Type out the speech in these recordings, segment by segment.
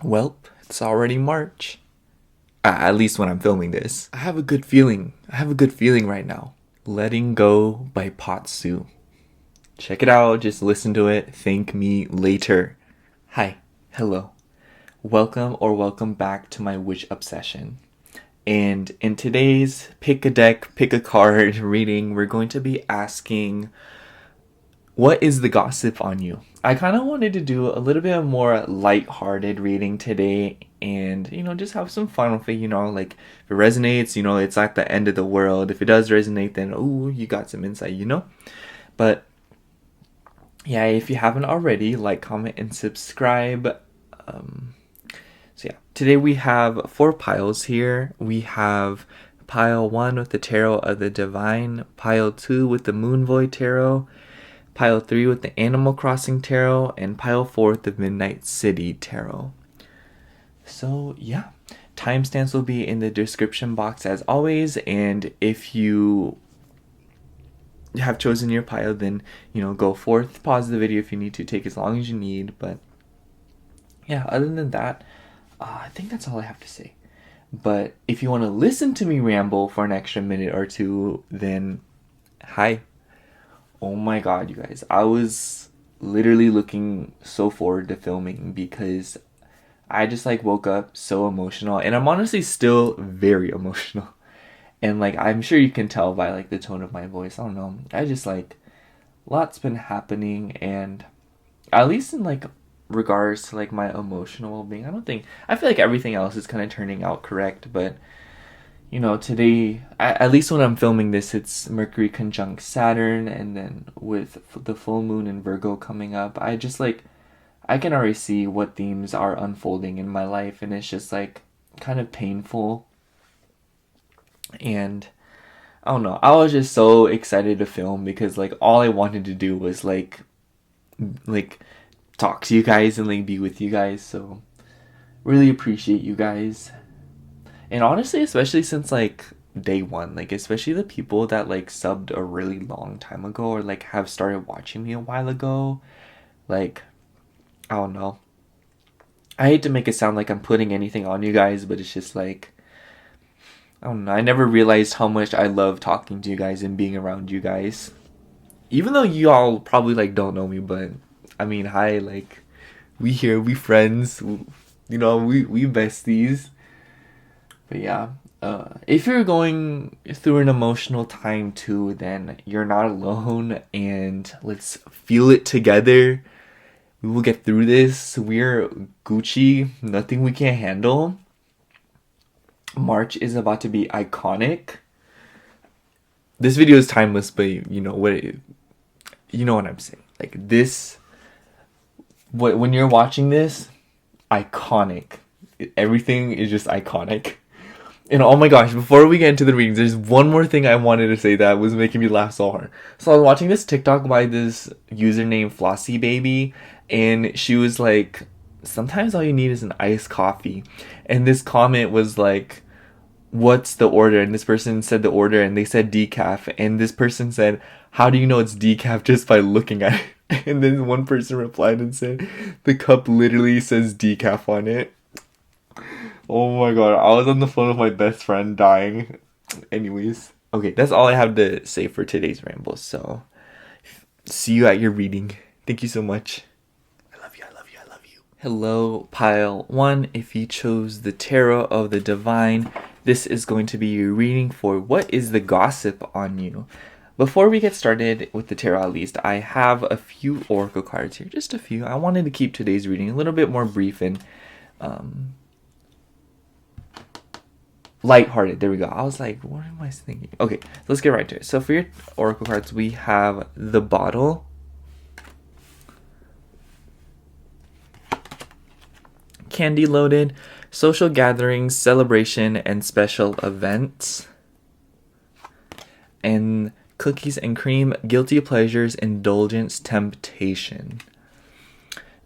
Welp, it's already March. At least when I'm filming this. I have a good feeling. Right now. Letting Go by Potsu. Check it out, just listen to it. Thank me later. Hi, hello. Welcome back to my witch obsession. And in today's pick a deck, pick a card reading, we're going to be asking, what is the gossip on you? I kind of wanted to do a little bit more light-hearted reading today and, just have some fun with it, like if it resonates, it's not the end of the world. If it does resonate, then, ooh, you got some insight, But, yeah, if you haven't already, like, comment, and subscribe. Today we have 4 piles here. We have pile 1 with the Tarot of the Divine, pile 2 with the Moon Void Tarot, pile 3 with the Animal Crossing Tarot, and pile 4 with the Midnight City Tarot. So, yeah. Timestamps will be in the description box as always, and if you have chosen your pile, then, go forth, pause the video if you need to, take as long as you need, but yeah, other than that, I think that's all I have to say. But if you want to listen to me ramble for an extra minute or two, then hi. Oh my god, you guys. I was literally looking so forward to filming because I just woke up so emotional, and I'm honestly still very emotional. And I'm sure you can tell by the tone of my voice. I don't know. I just lots been happening, and at least in regards to my emotional well-being, I feel like everything else is kind of turning out correct, but today, at least when I'm filming this, it's Mercury conjunct Saturn, and then with the full moon in Virgo coming up, I just I can already see what themes are unfolding in my life, and it's just kind of painful. And I don't know, I was just so excited to film because all I wanted to do was talk to you guys and be with you guys. So really appreciate you guys, and honestly, especially since day one, especially the people that subbed a really long time ago or have started watching me a while ago. I don't know, I hate to make it sound like I'm putting anything on you guys, but it's just I don't know, I never realized how much I love talking to you guys and being around you guys, even though you all probably don't know me. But I mean, hi, we here, we friends, we besties. But yeah, if you're going through an emotional time too, then you're not alone, and let's feel it together. We will get through this. We're Gucci, nothing we can't handle. March is about to be iconic. This video is timeless, but you know what I'm saying. This, when you're watching this, iconic. Everything is just iconic. And oh my gosh, before we get into the readings, there's one more thing I wanted to say that was making me laugh so hard. So I was watching this TikTok by this user named Flossie Baby, and she was like, sometimes all you need is an iced coffee. And this comment was what's the order? And this person said the order, and they said decaf. And this person said, how do you know it's decaf? Just by looking at it. And then one person replied and said, the cup literally says decaf on it. Oh my god, I was on the phone with my best friend dying. Anyways, okay, that's all I have to say for today's ramble. So, see you at your reading. Thank you so much. I love you. Hello, pile 1. If you chose the Tarot of the Divine, this is going to be your reading for what is the gossip on you. Before we get started with the tarot, at least, I have a few oracle cards here. Just a few. I wanted to keep today's reading a little bit more brief and lighthearted. There we go. I was like, what am I thinking? Okay, let's get right to it. So for your oracle cards, we have the Bottle, Candy Loaded, Social Gatherings, Celebration, and Special Events, and Cookies and Cream, Guilty Pleasures, Indulgence, Temptation.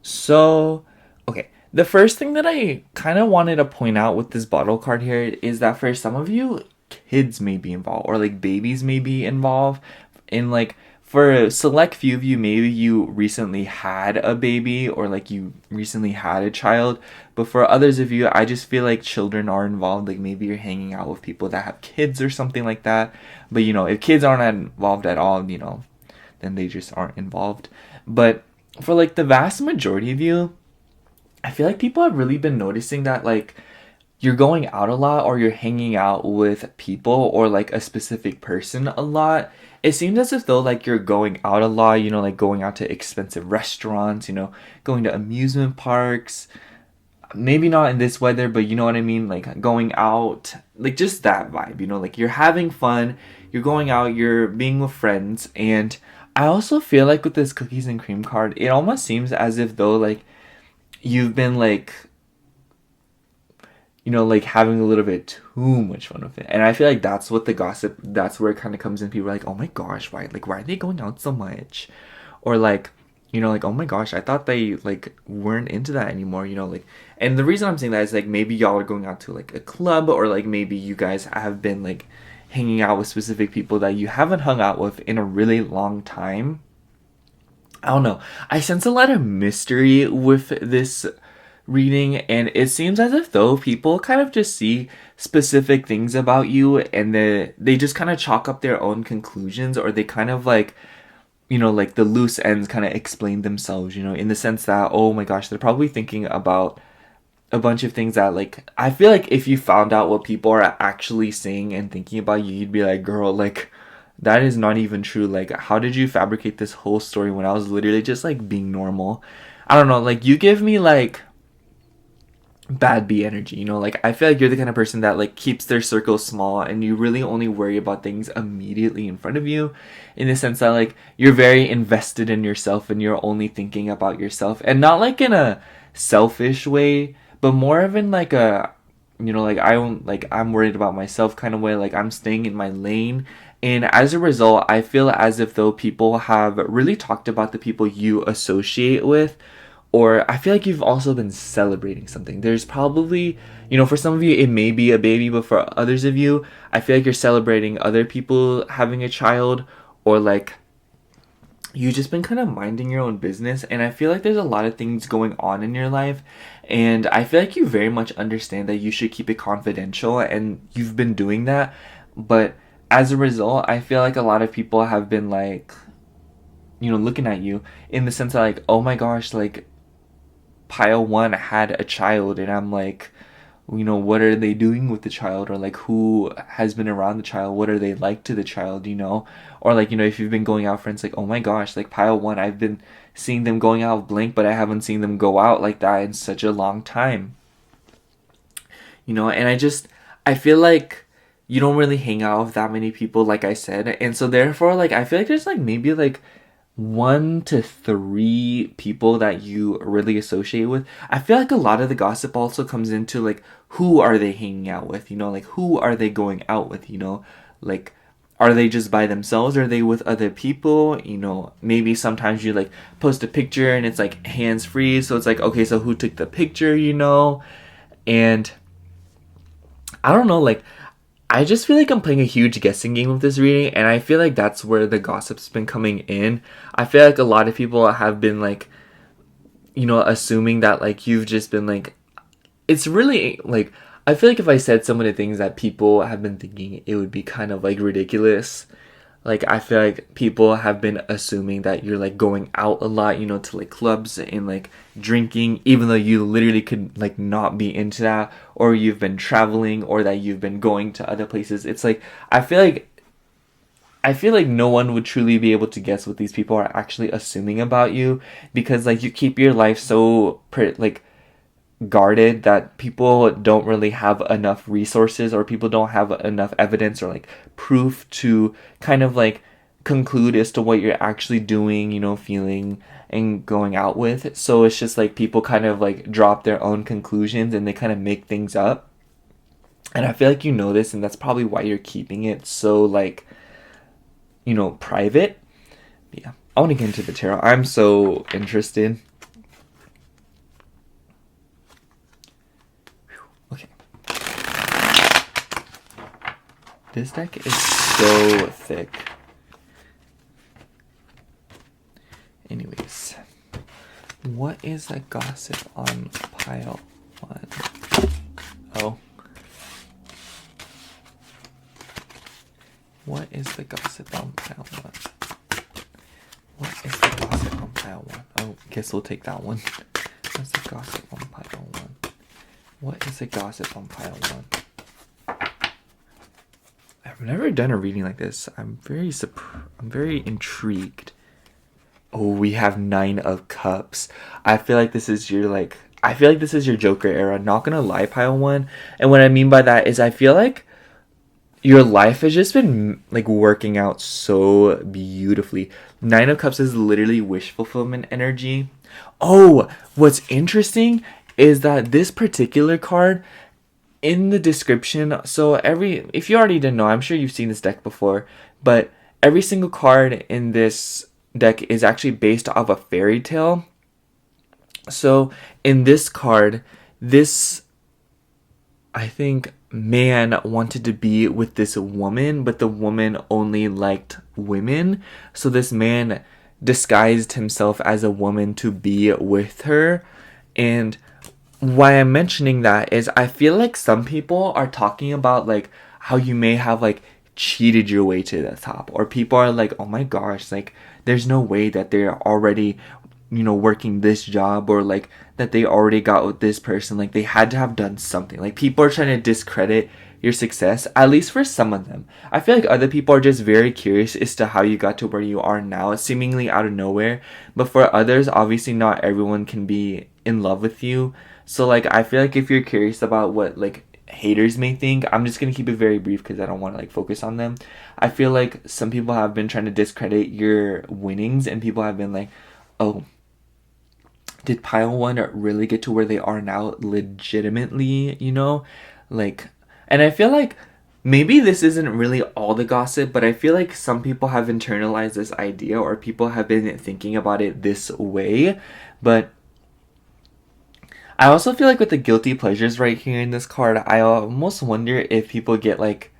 So, okay. The first thing that I kind of wanted to point out with this bottle card here is that for some of you, kids may be involved, or babies may be involved. And for a select few of you, maybe you recently had a baby or like you recently had a child. But for others of you, I just feel like children are involved. Like maybe you're hanging out with people that have kids or something like that. But if kids aren't involved at all, then they just aren't involved. But for like the vast majority of you, I feel like people have really been noticing that like you're going out a lot or you're hanging out with people or like a specific person a lot. It seems as if though like you're going out a lot, like going out to expensive restaurants, going to amusement parks. Maybe not in this weather, but you know what I mean? Like going out, like just that vibe, like you're having fun, you're going out, you're being with friends. And I also feel like with this cookies and cream card, it almost seems as if though like you've been like like having a little bit too much fun with it. And I feel like that's what the gossip, that's where it kind of comes in. People are like, oh my gosh, why are they going out so much? Or like, like, oh my gosh, I thought they like weren't into that anymore, like, and the reason I'm saying that is like maybe y'all are going out to like a club, or like maybe you guys have been like hanging out with specific people that you haven't hung out with in a really long time. I don't know. I sense a lot of mystery with this reading, and it seems as if though people kind of just see specific things about you and they just kind of chalk up their own conclusions, or they kind of like like the loose ends kind of explain themselves, in the sense that, oh my gosh, they're probably thinking about a bunch of things that like I feel like if you found out what people are actually saying and thinking about you, you'd be like, girl, like that is not even true. Like, how did you fabricate this whole story when I was literally just like being normal? I don't know, like you give me like bad B energy, like I feel like you're the kind of person that like keeps their circle small and you really only worry about things immediately in front of you, in the sense that like you're very invested in yourself and you're only thinking about yourself, and not like in a selfish way, but more of in like a like I don't like I'm worried about myself kind of way, like I'm staying in my lane. And as a result, I feel as if though people have really talked about the people you associate with, or I feel like you've also been celebrating something. There's probably, for some of you, it may be a baby, but for others of you, I feel like you're celebrating other people having a child, or like you've just been kind of minding your own business. And I feel like there's a lot of things going on in your life. And I feel like you very much understand that you should keep it confidential, and you've been doing that. But as a result, I feel like a lot of people have been like, looking at you in the sense that like, oh my gosh, like, pile one had a child, and I'm like, what are they doing with the child, or like who has been around the child, what are they like to the child, or like, if you've been going out, friends, like, oh my gosh, like pile one, I've been seeing them going out with blank, but I haven't seen them go out like that in such a long time, and I feel like you don't really hang out with that many people, like I said, and so therefore like I feel like there's like maybe like 1 to 3 people that you really associate with. I feel like a lot of the gossip also comes into like, who are they hanging out with, like who are they going out with, like are they just by themselves, or are they with other people, maybe sometimes you like post a picture and it's like hands free, so it's like, okay, so who took the picture, and I don't know, like I just feel like I'm playing a huge guessing game with this reading, and I feel like that's where the gossip's been coming in. I feel like a lot of people have been like, assuming that like you've just been like, it's really like, I feel like if I said some of the things that people have been thinking, it would be kind of like ridiculous. Like I feel like people have been assuming that you're like going out a lot, to like clubs and like drinking, even though you literally could like not be into that, or you've been traveling, or that you've been going to other places. It's like I feel like no one would truly be able to guess what these people are actually assuming about you, because like you keep your life so like guarded that people don't really have enough resources, or people don't have enough evidence or like proof to kind of like conclude as to what you're actually doing, feeling and going out with. So it's just like people kind of like drop their own conclusions and they kind of make things up. And I feel like this, and that's probably why you're keeping it so like, private. But yeah, I want to get into the tarot. I'm so interested. This deck is so thick. What is the gossip on pile 1? Oh. What is the gossip on pile 1? What is the gossip on pile 1? Oh, guess we'll take that one. What's the gossip on pile 1? What is the gossip on pile 1? I've never done a reading like this. I'm very intrigued. Oh, we have 9 of Cups. I feel like this is your Joker era. Not gonna lie, pile 1. And what I mean by that is I feel like your life has just been like working out so beautifully. 9 of Cups is literally wish fulfillment energy. Oh, what's interesting is that this particular card in the description, so if you already didn't know, I'm sure you've seen this deck before, but every single card in this deck is actually based off a fairy tale. So in this card, I think man wanted to be with this woman, but the woman only liked women. So this man disguised himself as a woman to be with her. And why I'm mentioning that is I feel like some people are talking about like how you may have like cheated your way to the top, or people are like, oh my gosh, like there's no way that they're already, working this job, or like that they already got with this person. Like they had to have done something. Like people are trying to discredit your success, at least for some of them. I feel like other people are just very curious as to how you got to where you are now, seemingly out of nowhere. But for others, obviously not everyone can be in love with you. So like I feel like if you're curious about what like haters may think, I'm just gonna keep it very brief because I don't want to like focus on them. I feel like some people have been trying to discredit your winnings, and people have been like, oh, did pile 1 really get to where they are now legitimately, like, and I feel like maybe this isn't really all the gossip, but I feel like some people have internalized this idea, or people have been thinking about it this way. But I also feel like with the guilty pleasures right here in this card, I almost wonder if people get like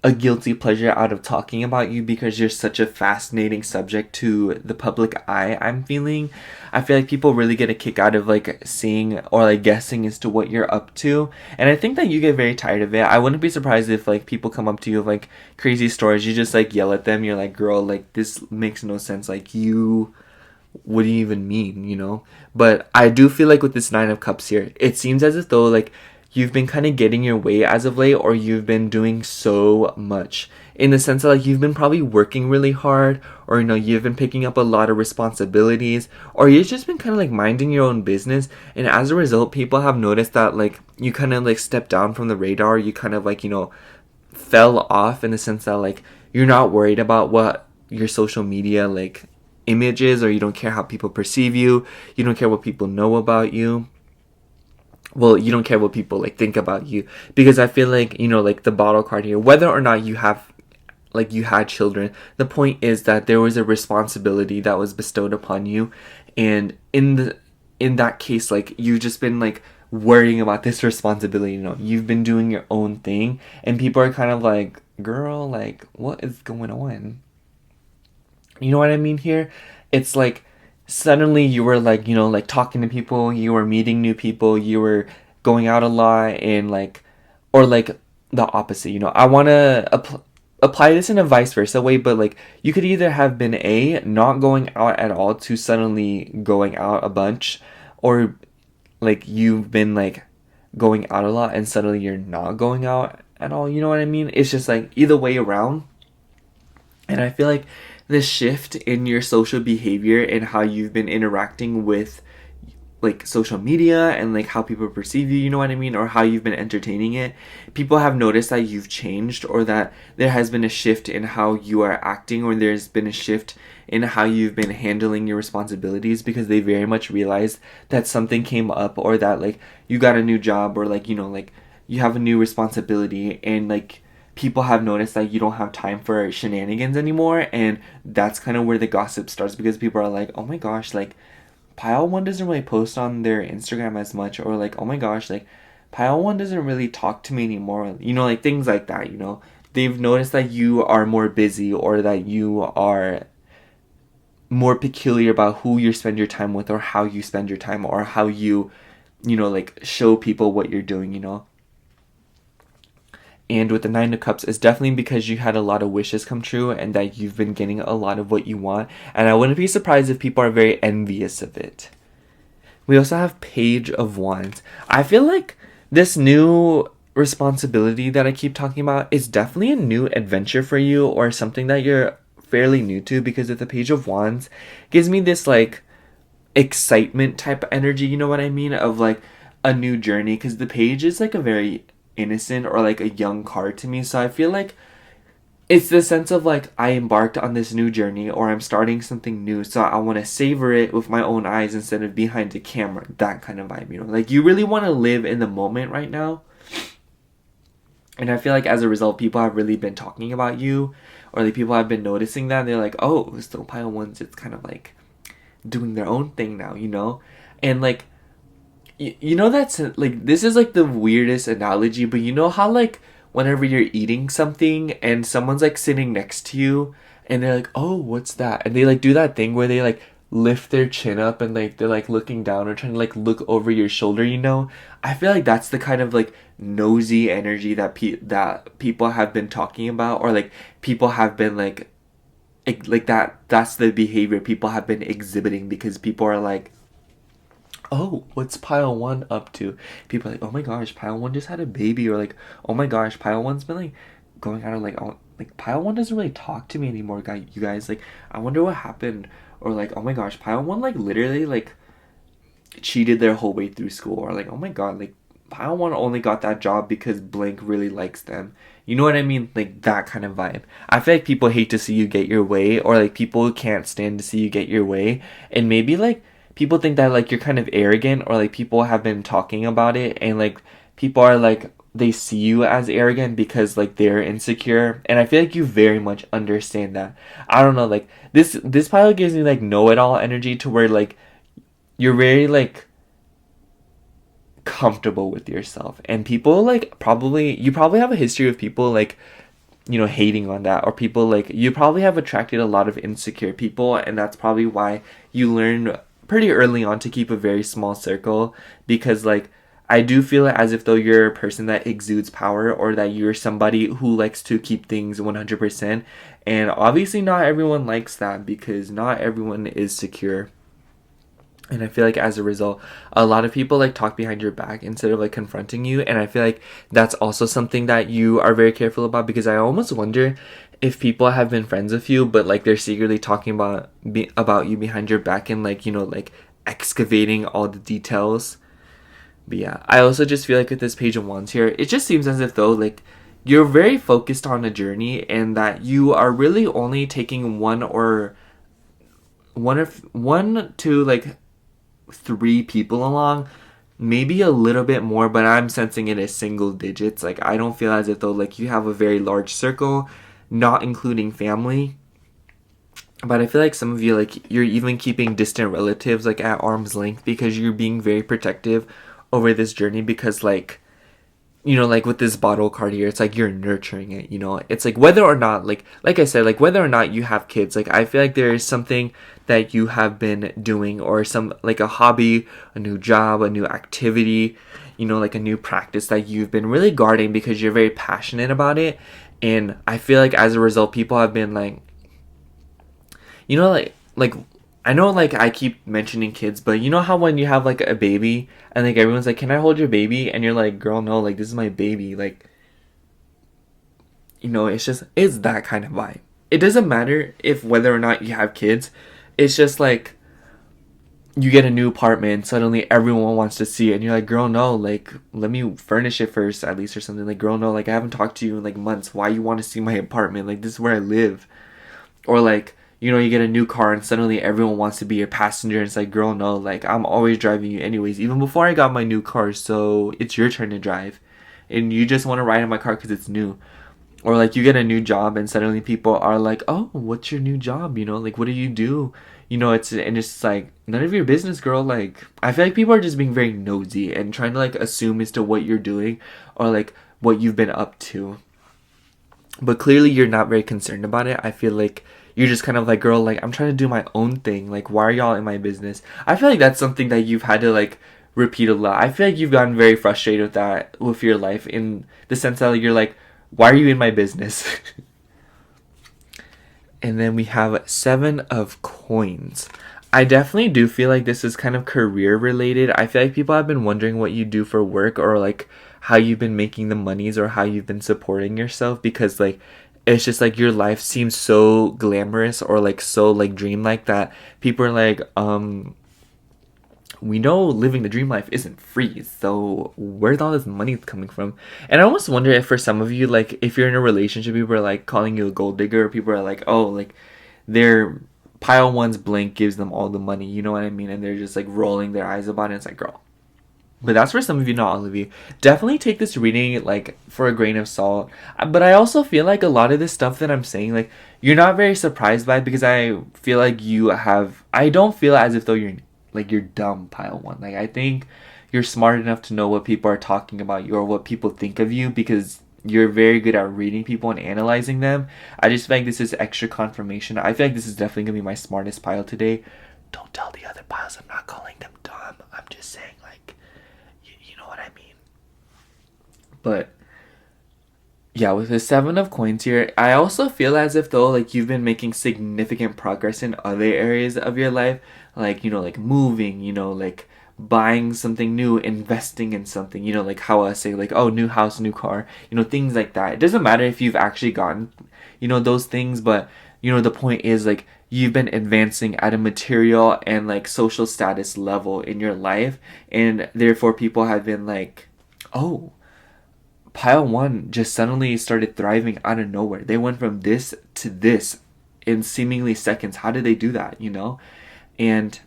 a guilty pleasure out of talking about you because you're such a fascinating subject to the public eye. I feel like people really get a kick out of like seeing or like guessing as to what you're up to. And I think that you get very tired of it. I wouldn't be surprised if like people come up to you with like crazy stories. You just like yell at them. You're like, girl, like this makes no sense. Like what do you even mean, But I do feel like with this 9 of Cups here, it seems as if though like you've been kind of getting your way as of late, or you've been doing so much in the sense that like you've been probably working really hard, or you've been picking up a lot of responsibilities, or you've just been kind of like minding your own business. And as a result, people have noticed that like you kind of like stepped down from the radar. You kind of like fell off in the sense that like you're not worried about what your social media like images, or you don't care how people perceive you. You don't care what people know about you. Well, you don't care what people like think about you, because I feel like like the bottle card here, whether or not you had children, the point is that there was a responsibility that was bestowed upon you, and in that case, like you've just been like worrying about this responsibility. You've been doing your own thing, and people are kind of like, girl, like what is going on? You know what I mean here? It's like suddenly you were like, like talking to people, you were meeting new people, you were going out a lot, and like, or like the opposite, I want to apply this in a vice versa way, but like you could either have been not going out at all to suddenly going out a bunch, or like you've been like going out a lot and suddenly you're not going out at all. You know what I mean? It's just like either way around. And I feel like the shift in your social behavior and how you've been interacting with like social media and like how people perceive you, you know what I mean, or how you've been entertaining it, people have noticed that you've changed, or that there has been a shift in how you are acting, or there's been a shift in how you've been handling your responsibilities, because they very much realized that something came up, or that like you got a new job, or like like you have a new responsibility, and like people have noticed that you don't have time for shenanigans anymore. And that's kind of where the gossip starts, because people are like, oh my gosh, like pile 1 doesn't really post on their Instagram as much, or like, oh my gosh, like pile 1 doesn't really talk to me anymore, like things like that. They've noticed that you are more busy, or that you are more peculiar about who you spend your time with, or how you spend your time, or how you like show people what you're doing. And with the Nine of Cups, it's definitely because you had a lot of wishes come true and that you've been getting a lot of what you want. And I wouldn't be surprised if people are very envious of it. We also have Page of Wands. I feel like this new responsibility that I keep talking about is definitely a new adventure for you, or something that you're fairly new to, because of the Page of Wands gives me this like excitement type energy, you know what I mean, of like a new journey, because the page is like a very innocent or like a young card to me. So I feel like it's the sense of like I embarked on this new journey, or I'm starting something new, so I want to savor it with my own eyes instead of behind the camera. That kind of vibe, like you really want to live in the moment right now. And I feel like as a result, people have really been talking about you, or like people have been noticing that. They're like, oh, so Pile Ones, it's kind of like doing their own thing now. And like that's like, this is like the weirdest analogy, but you know how like whenever you're eating something and someone's like sitting next to you and they're like, oh, what's that? And they like do that thing where they like lift their chin up and like they're like looking down or trying to like look over your shoulder. I feel like that's the kind of like nosy energy that that people have been talking about, or like people have been like that's the behavior people have been exhibiting, because people are like, oh, what's Pile One up to? People are like, oh my gosh, Pile One just had a baby, or like, oh my gosh, Pile One's been like going out of like, oh, like Pile One doesn't really talk to me anymore, you guys. Like, I wonder what happened. Or like, oh my gosh, Pile One like literally like cheated their whole way through school. Or like, oh my god, like Pile One only got that job because Blank really likes them. You know what I mean? Like that kind of vibe. I feel like people hate to see you get your way, or like people can't stand to see you get your way. And maybe like people think that like you're kind of arrogant, or like people have been talking about it, and like people are like, they see you as arrogant because like they're insecure. And I feel like you very much understand that. I don't know, like this pile gives me like know-it-all energy, to where like you're very like comfortable with yourself, and people like you probably have a history of people like hating on that, or people like, you probably have attracted a lot of insecure people, and that's probably why you learn pretty early on to keep a very small circle. Because like I do feel as if though you're a person that exudes power, or that you're somebody who likes to keep things 100%, and obviously not everyone likes that, because not everyone is secure. And I feel like as a result, a lot of people like talk behind your back instead of like confronting you. And I feel like that's also something that you are very careful about, because I almost wonder if people have been friends with you, but like they're secretly talking about you behind your back, and like, like excavating all the details. But yeah, I also just feel like with this Page of Wands here, it just seems as if though like you're very focused on a journey, and that you are really only taking one to like 3 people along, maybe a little bit more, but I'm sensing it as single digits. Like I don't feel as if though like you have a very large circle, not including family. But I feel like some of you, like, you're even keeping distant relatives like at arm's length, because you're being very protective over this journey, because like, like with this bottle card here, it's like you're nurturing it, It's like whether or not, like I said, like whether or not you have kids, like I feel like there is something that you have been doing, or some, like a hobby, a new job, a new activity, like a new practice that you've been really guarding because you're very passionate about it. And I feel like as a result, people have been like, like I know, like, I keep mentioning kids, but you know how when you have, like, a baby, and, like, everyone's like, can I hold your baby? And you're like, girl, no, like, this is my baby. Like, it's that kind of vibe. It doesn't matter if whether or not you have kids. It's just, like, you get a new apartment, suddenly everyone wants to see it, and you're like, girl, no, like, let me furnish it first, at least, or something. Like, girl, no, like, I haven't talked to you in, like, months. Why you want to see my apartment? Like, this is where I live. Or, like, you get a new car and suddenly everyone wants to be your passenger. And it's like, girl, no, like, I'm always driving you anyways, even before I got my new car. So it's your turn to drive. And you just want to ride in my car because it's new. Or, like, you get a new job and suddenly people are like, oh, what's your new job? Like, what do you do? It's like, none of your business, girl. Like, I feel like people are just being very nosy and trying to, like, assume as to what you're doing, or, like, what you've been up to. But clearly you're not very concerned about it. I feel like you're just kind of like, girl, like I'm trying to do my own thing. Like, why are y'all in my business? I feel like that's something that you've had to like repeat a lot. I feel like you've gotten very frustrated with that with your life in the sense that like, you're like, why are you in my business? And then we have 7 of Coins. I definitely do feel like this is kind of career related. I feel like people have been wondering what you do for work, or like how you've been making the monies, or how you've been supporting yourself, because like it's just like your life seems so glamorous or like so like dreamlike that people are like, we know living the dream life isn't free, so where's all this money coming from? And I almost wonder if for some of you, like if you're in a relationship, people are like calling you a gold digger, or people are like, oh, like their pile one's blank gives them all the money, you know what I mean? And they're just like rolling their eyes about it. It's like, girl. But that's for some of you, not all of you. Definitely take this reading like for a grain of salt. But I also feel like a lot of this stuff that I'm saying, like you're not very surprised by it, because I feel like you have. I don't feel as if though you're dumb, pile one. Like I think you're smart enough to know what people are talking about you or what people think of you, because you're very good at reading people and analyzing them. I just feel like this is extra confirmation. I feel like this is definitely gonna be my smartest pile today. Don't tell the other piles I'm not calling them dumb. I'm just saying, like, you know what I mean. But yeah, with the 7 of Coins here, I also feel as if though like you've been making significant progress in other areas of your life, like like moving, like buying something new, investing in something, like how I say like, oh, new house, new car, things like that. It doesn't matter if you've actually gotten those things, but the point is like you've been advancing at a material and like social status level in your life, and therefore people have been like, oh, pile one just suddenly started thriving out of nowhere. They went from this to this in seemingly seconds. How did they do that, And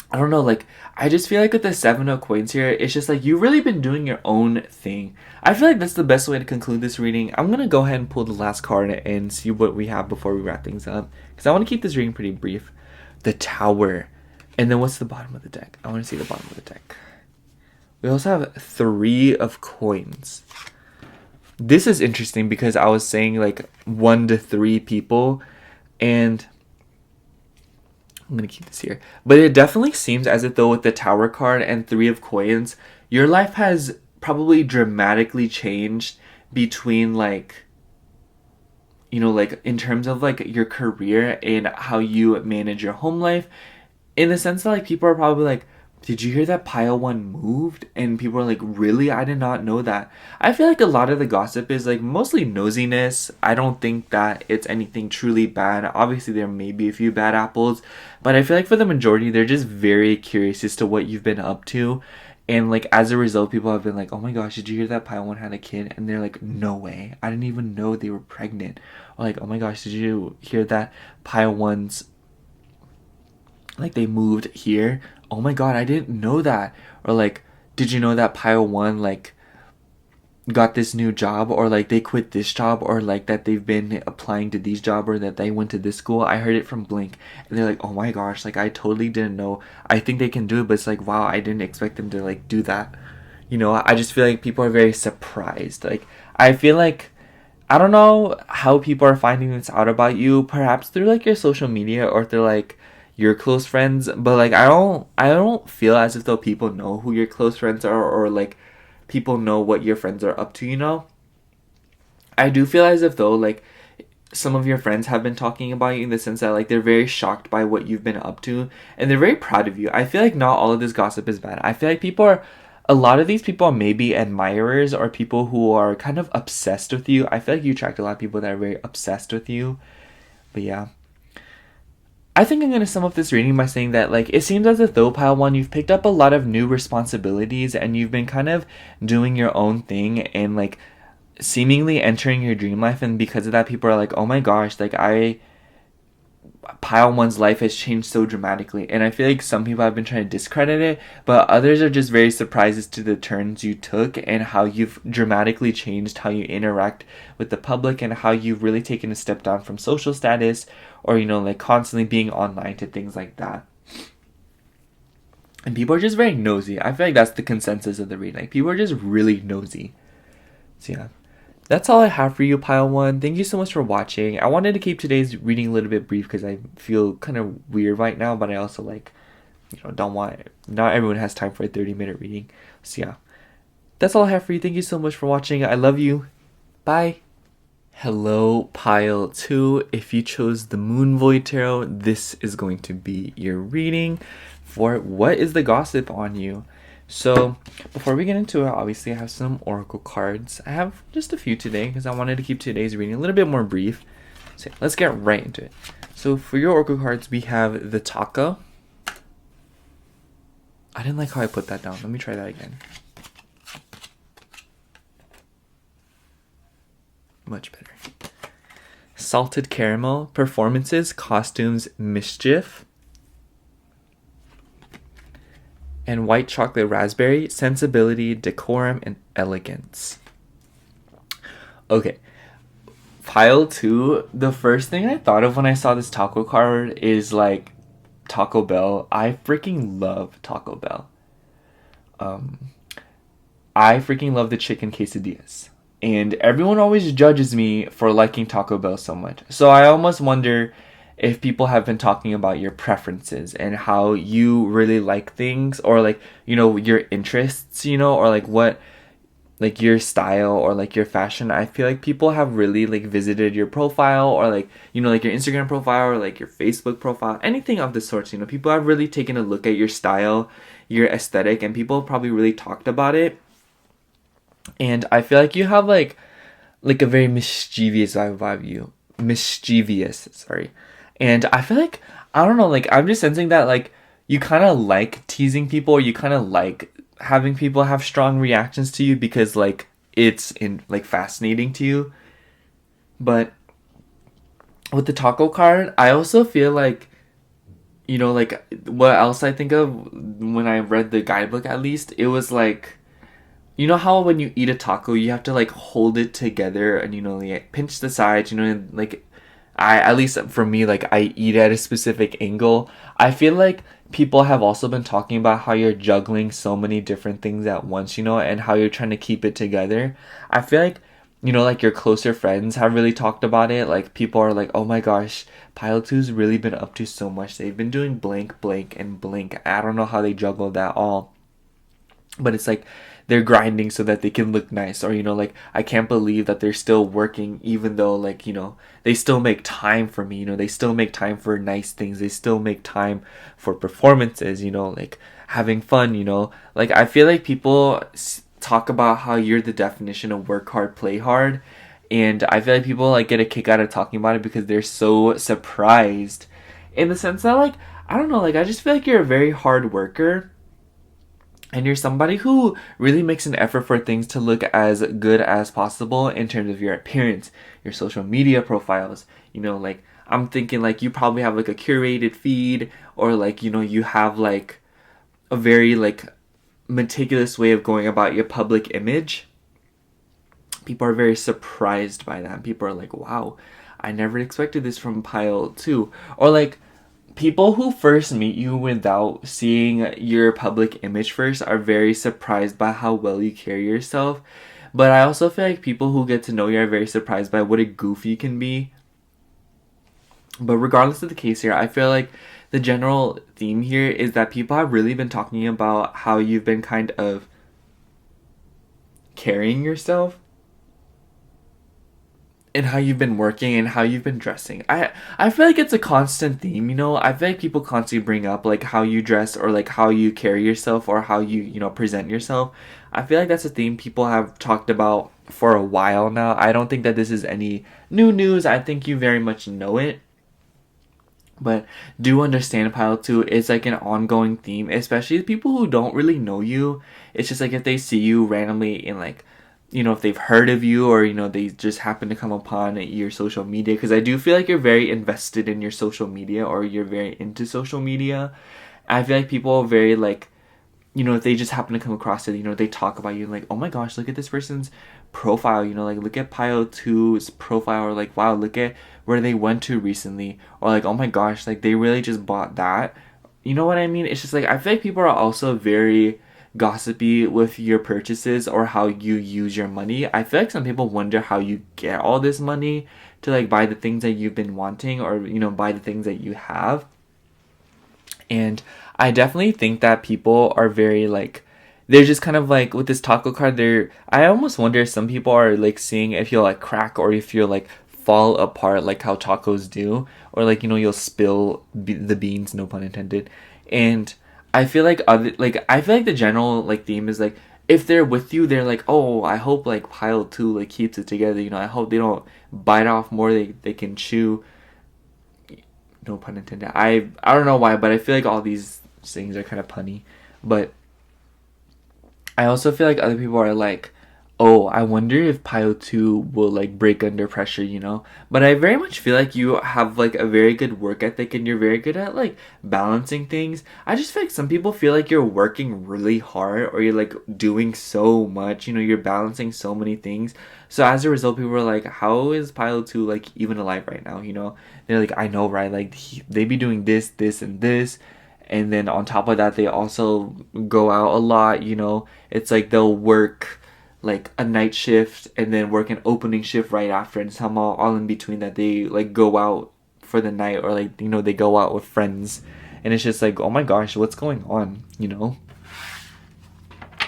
I don't know, like, I just feel like with the 7 of Coins here, it's just like you've really been doing your own thing. I feel like that's the best way to conclude this reading. I'm going to go ahead and pull the last card and see what we have before we wrap things up, because I want to keep this reading pretty brief. The Tower. And then what's the bottom of the deck? I want to see the bottom of the deck. We also have 3 of Coins. This is interesting because I was saying like 1 to 3 people, and I'm going to keep this here. But it definitely seems as if though with the Tower card and 3 of Coins, your life has probably dramatically changed between like, like in terms of like your career and how you manage your home life, in the sense that like people are probably like, did you hear that pile one moved? And people are like, really? I did not know that. I feel like a lot of the gossip is like mostly nosiness. I don't think that it's anything truly bad. Obviously, there may be a few bad apples, but I feel like for the majority, they're just very curious as to what you've been up to. And like as a result, people have been like, oh my gosh, did you hear that pile one had a kid? And they're like, no way. I didn't even know they were pregnant. Or like, oh my gosh, did you hear that pile one's like they moved here? Oh my god, I didn't know that. Or like, did you know that pile one like got this new job, or like they quit this job, or like that they've been applying to these job, or that they went to this school? I heard it from Blink. And they're like, oh my gosh, like I totally didn't know. I think they can do it, but it's like, wow, I didn't expect them to like do that. I just feel like people are very surprised. Like I feel like, I don't know how people are finding this out about you, perhaps through like your social media or through like your close friends, but like I don't feel as if though people know who your close friends are, or like people know what your friends are up to. I do feel as if though like some of your friends have been talking about you, in the sense that like they're very shocked by what you've been up to, and they're very proud of you. I feel like not all of this gossip is bad. I feel like a lot of these people are maybe admirers, or people who are kind of obsessed with you. I feel like you attract a lot of people that are very obsessed with you. But yeah, I think I'm going to sum up this reading by saying that like it seems as if though, pile one, you've picked up a lot of new responsibilities, and you've been kind of doing your own thing and like seemingly entering your dream life. And because of that, people are like, oh my gosh, like pile one's life has changed so dramatically. And I feel like some people have been trying to discredit it, but others are just very surprised as to the turns you took and how you've dramatically changed how you interact with the public, and how you've really taken a step down from social status, or like constantly being online, to things like that. And people are just very nosy. I feel like that's the consensus of the read. Like people are just really nosy. So yeah, that's all I have for you, Pile 1. Thank you so much for watching. I wanted to keep today's reading a little bit brief because I feel kind of weird right now, but I also like, don't want, not everyone has time for a 30-minute reading. So yeah, that's all I have for you. Thank you so much for watching. I love you. Bye. Hello, Pile 2. If you chose the Moon Void Tarot, this is going to be your reading for What is the Gossip on You? So, before we get into it, obviously I have some oracle cards. I have just a few today because I wanted to keep today's reading a little bit more brief. So, let's get right into it. So, for your oracle cards, we have the Taka. I didn't like how I put that down. Let me try that again. Much better. Salted Caramel, Performances, Costumes, Mischief. And White Chocolate Raspberry, Sensibility, Decorum, and Elegance. Okay. Pile 2, the first thing I thought of when I saw this taco card is like Taco Bell. I freaking love Taco Bell. I freaking love the chicken quesadillas. And everyone always judges me for liking Taco Bell so much. So I almost wonder if people have been talking about your preferences and how you really like things, or like, your interests, or like what, like your style or like your fashion. I feel like people have really like visited your profile, or like, like your Instagram profile or like your Facebook profile, anything of the sorts. People have really taken a look at your style, your aesthetic, and people have probably really talked about it. And I feel like you have like a very mischievous mischievous, sorry. And I feel like, I don't know, like I'm just sensing that like you kind of like teasing people, or you kind of like having people have strong reactions to you because like it's fascinating to you. But with the taco card, I also feel like, like what else I think of when I read the guidebook, at least, it was like, how when you eat a taco, you have to like hold it together and like pinch the sides, and like at least for me, like I eat at a specific angle. I feel like people have also been talking about how you're juggling so many different things at once, and how you're trying to keep it together. I feel like, like your closer friends have really talked about it. Like people are like, oh my gosh, Pile 2's really been up to so much. They've been doing blank, blank, and blank. I don't know how they juggle that all. But it's like they're grinding so that they can look nice, or like I can't believe that they're still working, even though like they still make time for me, they still make time for nice things, they still make time for performances, like having fun, like I feel like people talk about how you're the definition of work hard, play hard, and I feel like people like get a kick out of talking about it because they're so surprised, in the sense that like, I don't know, like I just feel like you're a very hard worker. And you're somebody who really makes an effort for things to look as good as possible in terms of your appearance, your social media profiles. Like I'm thinking like you probably have like a curated feed, or like, you have like a very like meticulous way of going about your public image. People are very surprised by that. People are like, wow, I never expected this from Pile 2. Or like, people who first meet you without seeing your public image first are very surprised by how well you carry yourself. But I also feel like people who get to know you are very surprised by what a goof you can be. But regardless of the case here, I feel like the general theme here is that people have really been talking about how you've been kind of carrying yourself, and how you've been working and how you've been dressing. I feel like it's a constant theme, I feel like people constantly bring up like how you dress, or like how you carry yourself, or how you present yourself. I feel like that's a theme people have talked about for a while now. I don't think that this is any new news. I think you very much know it. But do understand, Pile 2 is like an ongoing theme, especially people who don't really know you. It's just like if they see you randomly in like, if they've heard of you, or they just happen to come upon your social media, because I do feel like you're very invested in your social media, or you're very into social media. I feel like people are very like, if they just happen to come across it, they talk about you like, oh my gosh, look at this person's profile, like look at Pile 2's profile, or like, wow, look at where they went to recently, or like, oh my gosh, like they really just bought that. You know what I mean? It's just like, I feel like people are also very gossipy with your purchases or how you use your money. I feel like some people wonder how you get all this money to like buy the things that you've been wanting, or buy the things that you have. And I definitely think that people are very like, they're just kind of like with this taco card, I almost wonder if some people are like seeing if you'll like crack or if you'll like fall apart like how tacos do, or like you'll spill the beans, no pun intended. And I feel like the general like theme is like, if they're with you, they're like, oh, I hope like pile two like keeps it together, I hope they don't bite off more they can chew, no pun intended. I don't know why, but I feel like all these things are kind of punny. But I also feel like other people are like, oh, I wonder if Pile 2 will like break under pressure, But I very much feel like you have like a very good work ethic and you're very good at like balancing things. I just feel like some people feel like you're working really hard or you're like doing so much, you're balancing so many things. So as a result, people are like, how is Pile 2 like even alive right now, They're like, I know, right? Like they be doing this, this, and this. And then on top of that, they also go out a lot, It's like they'll work like a night shift and then work an opening shift right after, and somehow all in between that they like go out for the night, or like they go out with friends, and it's just like, oh my gosh, what's going on,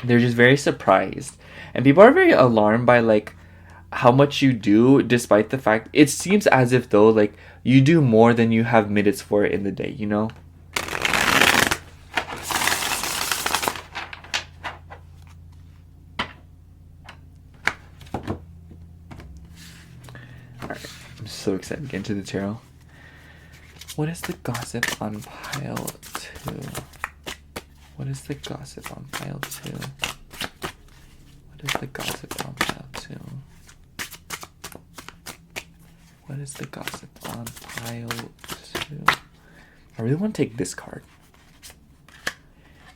They're just very surprised, and people are very alarmed by like how much you do, despite the fact it seems as if though like you do more than you have minutes for in the day, So excited to get into the tarot. What is the gossip on pile 2? What is the gossip on pile 2? What is the gossip on pile 2? What is the gossip on pile 2? I really want to take this card.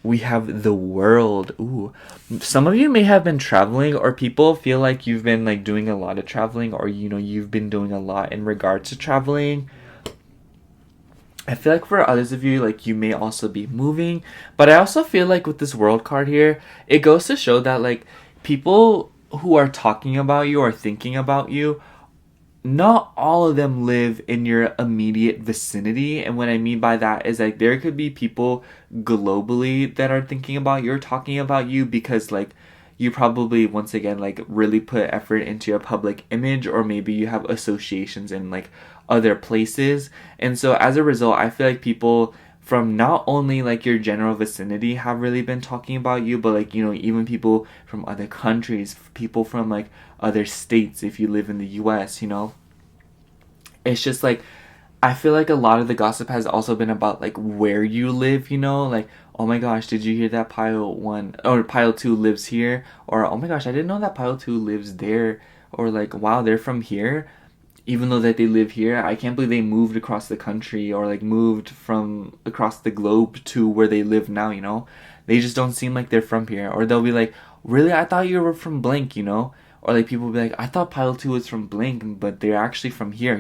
We have the World. Ooh. Some of you may have been traveling, or people feel like you've been like doing a lot of traveling, or you've been doing a lot in regards to traveling. I feel like for others of you, like you may also be moving, but I also feel like with this World card here, it goes to show that like people who are talking about you or thinking about you, not all of them live in your immediate vicinity. And what I mean by that is like there could be people globally that are thinking about you or talking about you because like you probably once again like really put effort into your public image, or maybe you have associations in like other places. And so as a result, I feel like people from not only like your general vicinity have really been talking about you, but like even people from other countries, people from like other states if you live in the US, it's just like I feel like a lot of the gossip has also been about like where you live, like, oh my gosh, did you hear that pile 1 or pile 2 lives here, or oh my gosh, I didn't know that pile 2 lives there, or like wow, they're from here even though that they live here. I can't believe they moved across the country or like moved from across the globe to where they live now, They just don't seem like they're from here. Or they'll be like, really, I thought you were from blank, Or like people will be like, I thought pile 2 was from blank, but they're actually from here,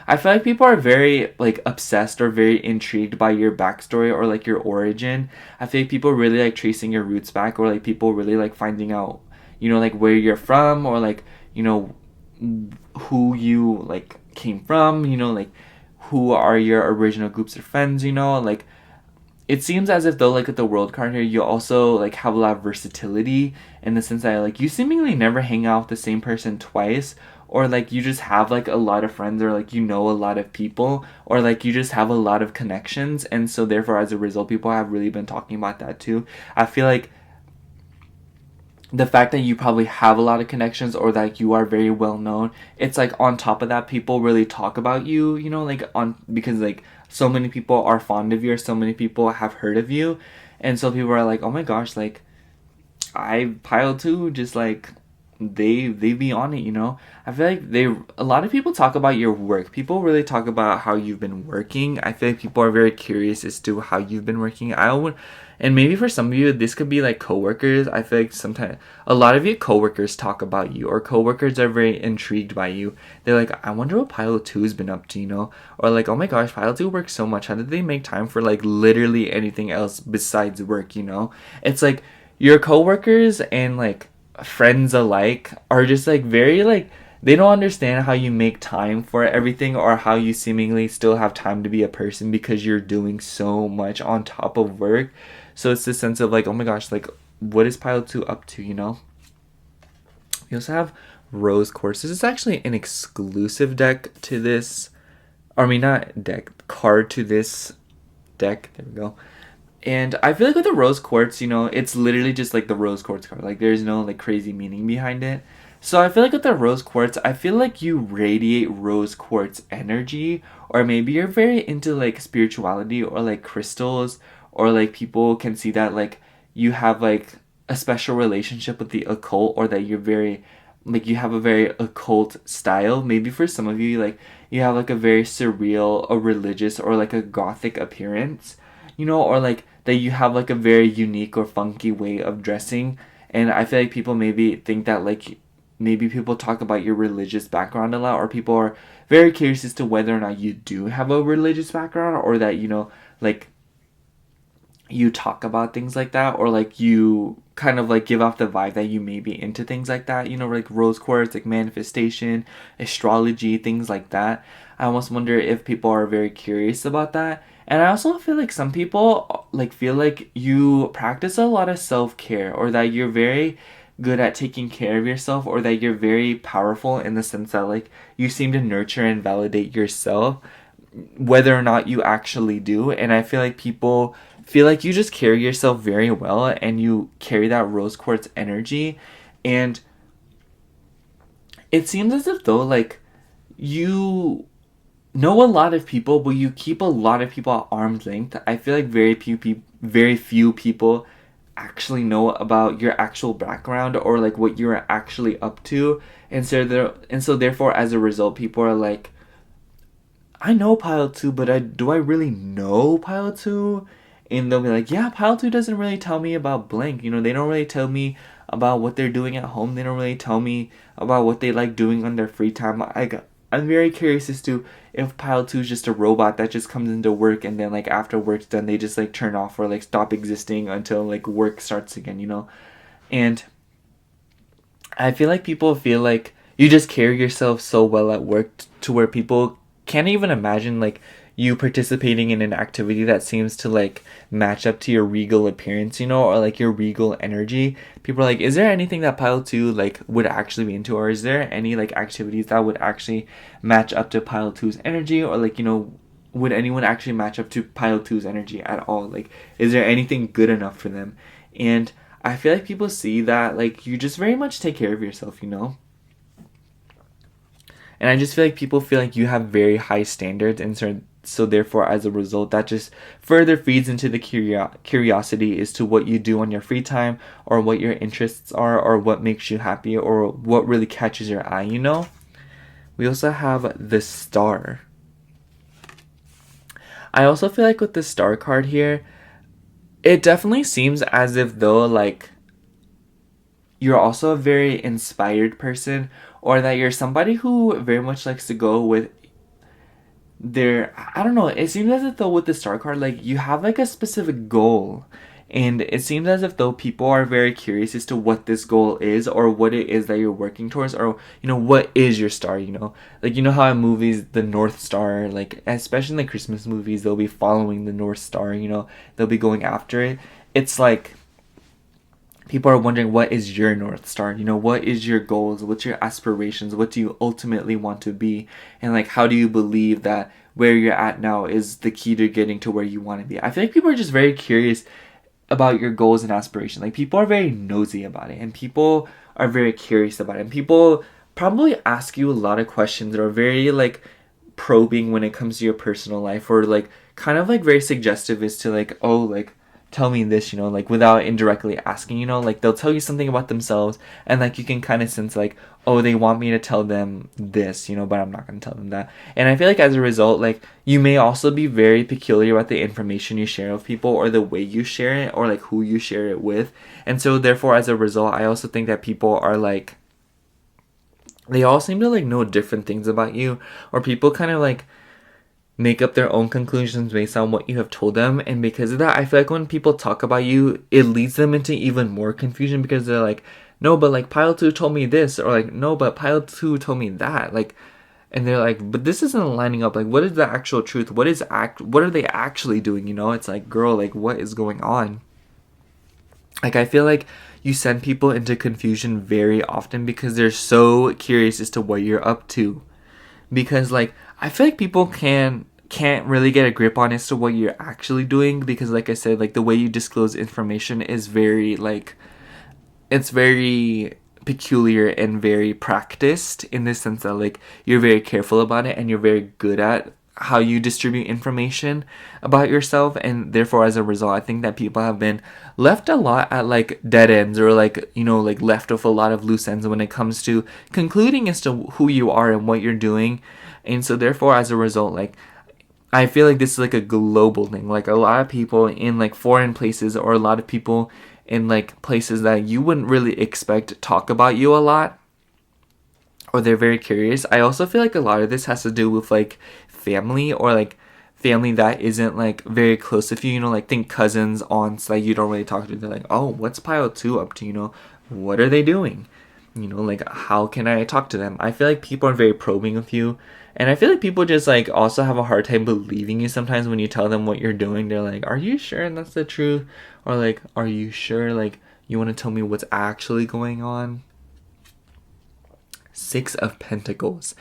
I feel like people are very like obsessed or very intrigued by your backstory or like your origin. I feel like people really like tracing your roots back, or like people really like finding out, like where you're from, or like, who you like came from, like who are your original groups of friends, like it seems as if though like with the World card here, you also like have a lot of versatility in the sense that like you seemingly never hang out with the same person twice, or like you just have like a lot of friends, or like a lot of people, or like you just have a lot of connections. And so therefore as a result, people have really been talking about that too. I feel like the fact that you probably have a lot of connections, or that you are very well known, it's like on top of that, people really talk about you, like on, because like so many people are fond of you, or so many people have heard of you. And so people are like, oh my gosh, like I pile 2 just like they be on it, I feel like a lot of people talk about your work. People really talk about how you've been working. I feel like people are very curious as to how you've been working. And maybe for some of you, this could be like coworkers. I feel like sometimes a lot of your coworkers talk about you, or coworkers are very intrigued by you. They're like, I wonder what Pile 2's been up to, Or like, oh my gosh, Pile 2 works so much. How did they make time for like literally anything else besides work, It's like your coworkers and like friends alike are just like very like they don't understand how you make time for everything or how you seemingly still have time to be a person because you're doing so much on top of work. So it's this sense of like, oh my gosh, like what is Pile 2 up to, you know? We also have Rose Quartz. This is actually an exclusive deck to this. Or I mean, not deck, card to this deck. There we go. And I feel like with the Rose Quartz, you know, it's literally just like the Rose Quartz card. Like there's no like crazy meaning behind it. So I feel like with the Rose Quartz, I feel like you radiate Rose Quartz energy, or maybe you're very into like spirituality or like crystals, or like people can see that like you have like a special relationship with the occult, or that you're very like you have a very occult style. Maybe for some of you, like you have like a very surreal, a religious, or like a gothic appearance, you know, or like that you have like a very unique or funky way of dressing. And I feel like people maybe think that like maybe people talk about your religious background a lot, or people are very curious as to whether or not you do have a religious background, or that, you know, like you talk about things like that, or like you kind of like give off the vibe that you may be into things like that, you know, like rose quartz, like manifestation, astrology, things like that. I almost wonder if people are very curious about that. And I also feel like some people like feel like you practice a lot of self-care, or that you're very good at taking care of yourself, or that you're very powerful in the sense that like you seem to nurture and validate yourself, whether or not you actually do. And I feel like people feel like you just carry yourself very well, and you carry that rose quartz energy. And it seems as if though like you know a lot of people, but you keep a lot of people at arm's length. I feel like very few people actually know about your actual background, or like what you're actually up to. And so therefore, as a result, people are like, I know Pile 2, but do I really know Pile 2? And they'll be like, yeah, Pile 2 doesn't really tell me about blank. You know, they don't really tell me about what they're doing at home. They don't really tell me about what they like doing on their free time. I'm very curious as to if Pile 2 is just a robot that just comes into work, and then like after work's done, they just like turn off or like stop existing until like work starts again, you know? And I feel like people feel like you just carry yourself so well at work to where people can't even imagine like you participating in an activity that seems to like match up to your regal appearance, you know, or like your regal energy. People are like, is there anything that Pile 2 like would actually be into, or is there any like activities that would actually match up to Pile 2's energy, or like, you know, would anyone actually match up to Pile 2's energy at all? Like, is there anything good enough for them? And I feel like people see that like you just very much take care of yourself, you know? And I just feel like people feel like you have very high standards, and so therefore, as a result, that just further feeds into the curiosity as to what you do on your free time, or what your interests are, or what makes you happy, or what really catches your eye, you know? We also have the Star. I also feel like with the Star card here, it definitely seems as if though like you're also a very inspired person, or that you're somebody who very much likes to go with their, I don't know, it seems as if though with the star card, like you have like a specific goal, and it seems as if though people are very curious as to what this goal is, or what it is that you're working towards, or you know, what is your star, you know? Like, you know how in movies the North Star, like especially in like Christmas movies, they'll be following the North Star, you know, they'll be going after it. It's like people are wondering, what is your North Star? You know, what is your goals? What's your aspirations? What do you ultimately want to be? And like, how do you believe that where you're at now is the key to getting to where you want to be? I feel like people are just very curious about your goals and aspirations. Like, people are very nosy about it, and people are very curious about it. And people probably ask you a lot of questions that are very like probing when it comes to your personal life, or like kind of like very suggestive as to like, oh, like, tell me this, you know, like without indirectly asking, you know, like they'll tell you something about themselves, and like you can kind of sense like, oh, they want me to tell them this, you know, but I'm not going to tell them that. And I feel like as a result, like you may also be very peculiar about the information you share with people, or the way you share it, or like who you share it with. And so therefore, as a result, I also think that people are like, they all seem to like know different things about you, or people kind of like make up their own conclusions based on what you have told them. And because of that, I feel like when people talk about you, it leads them into even more confusion, because they're like, no, but like pile 2 told me this, or like, no, but pile 2 told me that. Like, and they're like, but this isn't lining up. Like, what is the actual truth? What are they actually doing? You know, it's like, girl, like, what is going on? Like, I feel like you send people into confusion very often because they're so curious as to what you're up to. Because, like, I feel like people can't really get a grip on as to what you're actually doing, because, like I said, like, the way you disclose information is very, like, it's very peculiar and very practiced, in the sense that, like, you're very careful about it and you're very good at how you distribute information about yourself. And therefore, as a result, I think that people have been left a lot at, like, dead ends, or, like, you know, like, left with a lot of loose ends when it comes to concluding as to who you are and what you're doing. And so therefore, as a result, like, I feel like this is like a global thing. Like, a lot of people in, like, foreign places, or a lot of people in, like, places that you wouldn't really expect talk about you a lot, or they're very curious. I also feel like a lot of this has to do with, like, family, or, like, family that isn't, like, very close to you. You know, like, think cousins, aunts that you don't really talk to. They're like, oh, what's pile 2 up to? You know, what are they doing? You know, like, how can I talk to them? I feel like people are very probing with you. And I feel like people just, like, also have a hard time believing you sometimes when you tell them what you're doing. They're like, are you sure that's the truth? Or, like, are you sure, like, you want to tell me what's actually going on? 6 of Pentacles.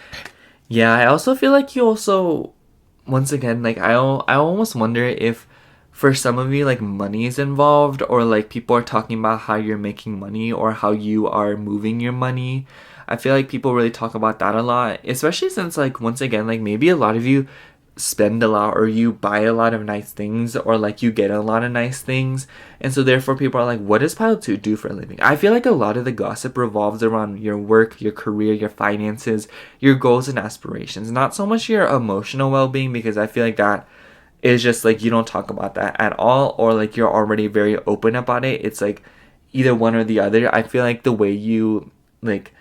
Yeah, I also feel like you also, once again, like, I almost wonder if for some of you, like, money is involved, or, like, people are talking about how you're making money or how you are moving your money. I feel like people really talk about that a lot, especially since, like, once again, like, maybe a lot of you spend a lot, or you buy a lot of nice things, or, like, you get a lot of nice things, and so therefore people are like, what does pile 2 do for a living? I feel like a lot of the gossip revolves around your work, your career, your finances, your goals and aspirations, not so much your emotional well-being, because I feel like that is just, like, you don't talk about that at all, or, like, you're already very open about it. It's like either one or the other. I feel like the way you, like,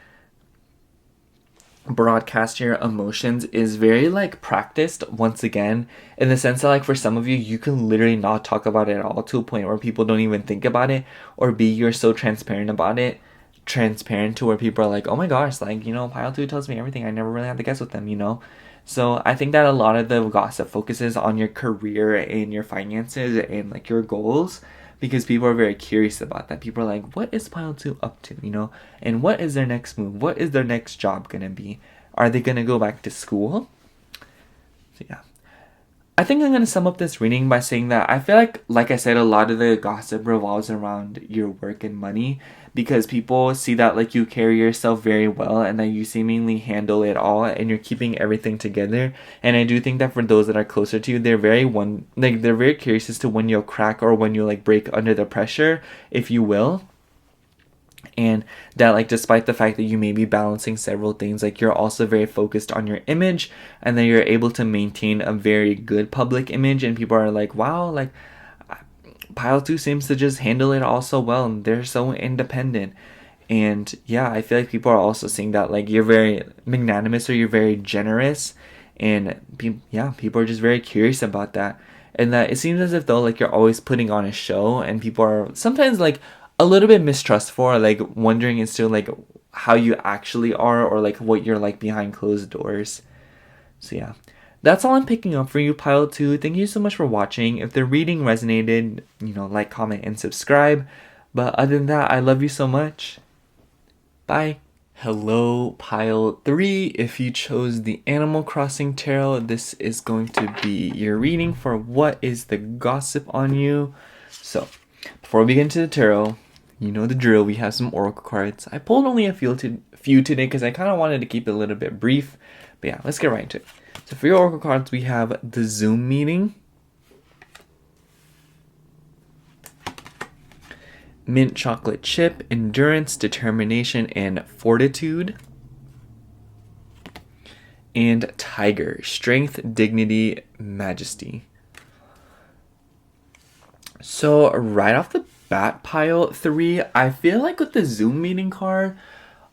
broadcast your emotions is very, like, practiced, once again, in the sense that, like, for some of you, you can literally not talk about it at all, to a point where people don't even think about it, or B, you're so transparent about it, transparent to where people are like, oh my gosh, like, you know, pile 2 tells me everything, I never really had to guess with them, you know. So I think that a lot of the gossip focuses on your career and your finances and, like, your goals, because people are very curious about that. People are like, what is pile 2 up to, you know? And what is their next move? What is their next job gonna be? Are they gonna go back to school? So yeah. I think I'm gonna sum up this reading by saying that I feel like I said, a lot of the gossip revolves around your work and money, because people see that, like, you carry yourself very well and that you seemingly handle it all and you're keeping everything together. And I do think that for those that are closer to you, they're very curious as to when you'll crack, or when you'll, like, break under the pressure, if you will. And that, like, despite the fact that you may be balancing several things, like, you're also very focused on your image, and then you're able to maintain a very good public image, and people are like, wow, like, pile 2 seems to just handle it all so well, and they're so independent. And yeah, I feel like people are also seeing that, like, you're very magnanimous, or you're very generous, and people are just very curious about that. And that it seems as if, though, like, you're always putting on a show, and people are sometimes, like, a little bit mistrustful, or, like, wondering as to, like, how you actually are, or, like, what you're like behind closed doors. So yeah, that's all I'm picking up for you, pile 2. Thank you so much for watching. If the reading resonated, you know, like, comment, and subscribe. But other than that, I love you so much. Bye. Hello, pile 3. If you chose the Animal Crossing Tarot, this is going to be your reading for what is the gossip on you. So, before we begin to the tarot, you know the drill. We have some oracle cards. I pulled only a few today because I kind of wanted to keep it a little bit brief. But yeah, let's get right into it. So for your oracle cards, we have the Zoom meeting, mint chocolate chip, endurance, determination, and fortitude, and tiger, strength, dignity, majesty. So right off the bat, pile 3, I feel like with the Zoom meeting card,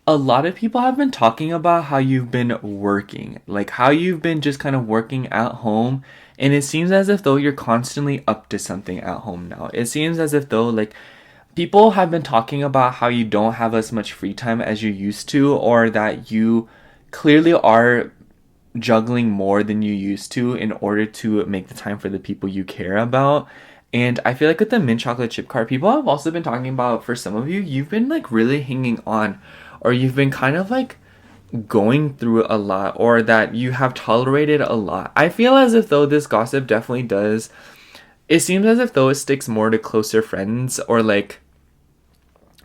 a lot of people have been talking about how you've been working, like how you've been just kind of working at home. And it seems as if though you're constantly up to something at home now. It seems as if though, like, people have been talking about how you don't have as much free time as you used to, or that you clearly are juggling more than you used to in order to make the time for the people you care about. And I feel like with the mint chocolate chip card, people have also been talking about, for some of you, you've been like really hanging on, or you've been kind of like going through a lot, or that you have tolerated a lot. I feel as if though this gossip definitely does, it seems as if though it sticks more to closer friends, or like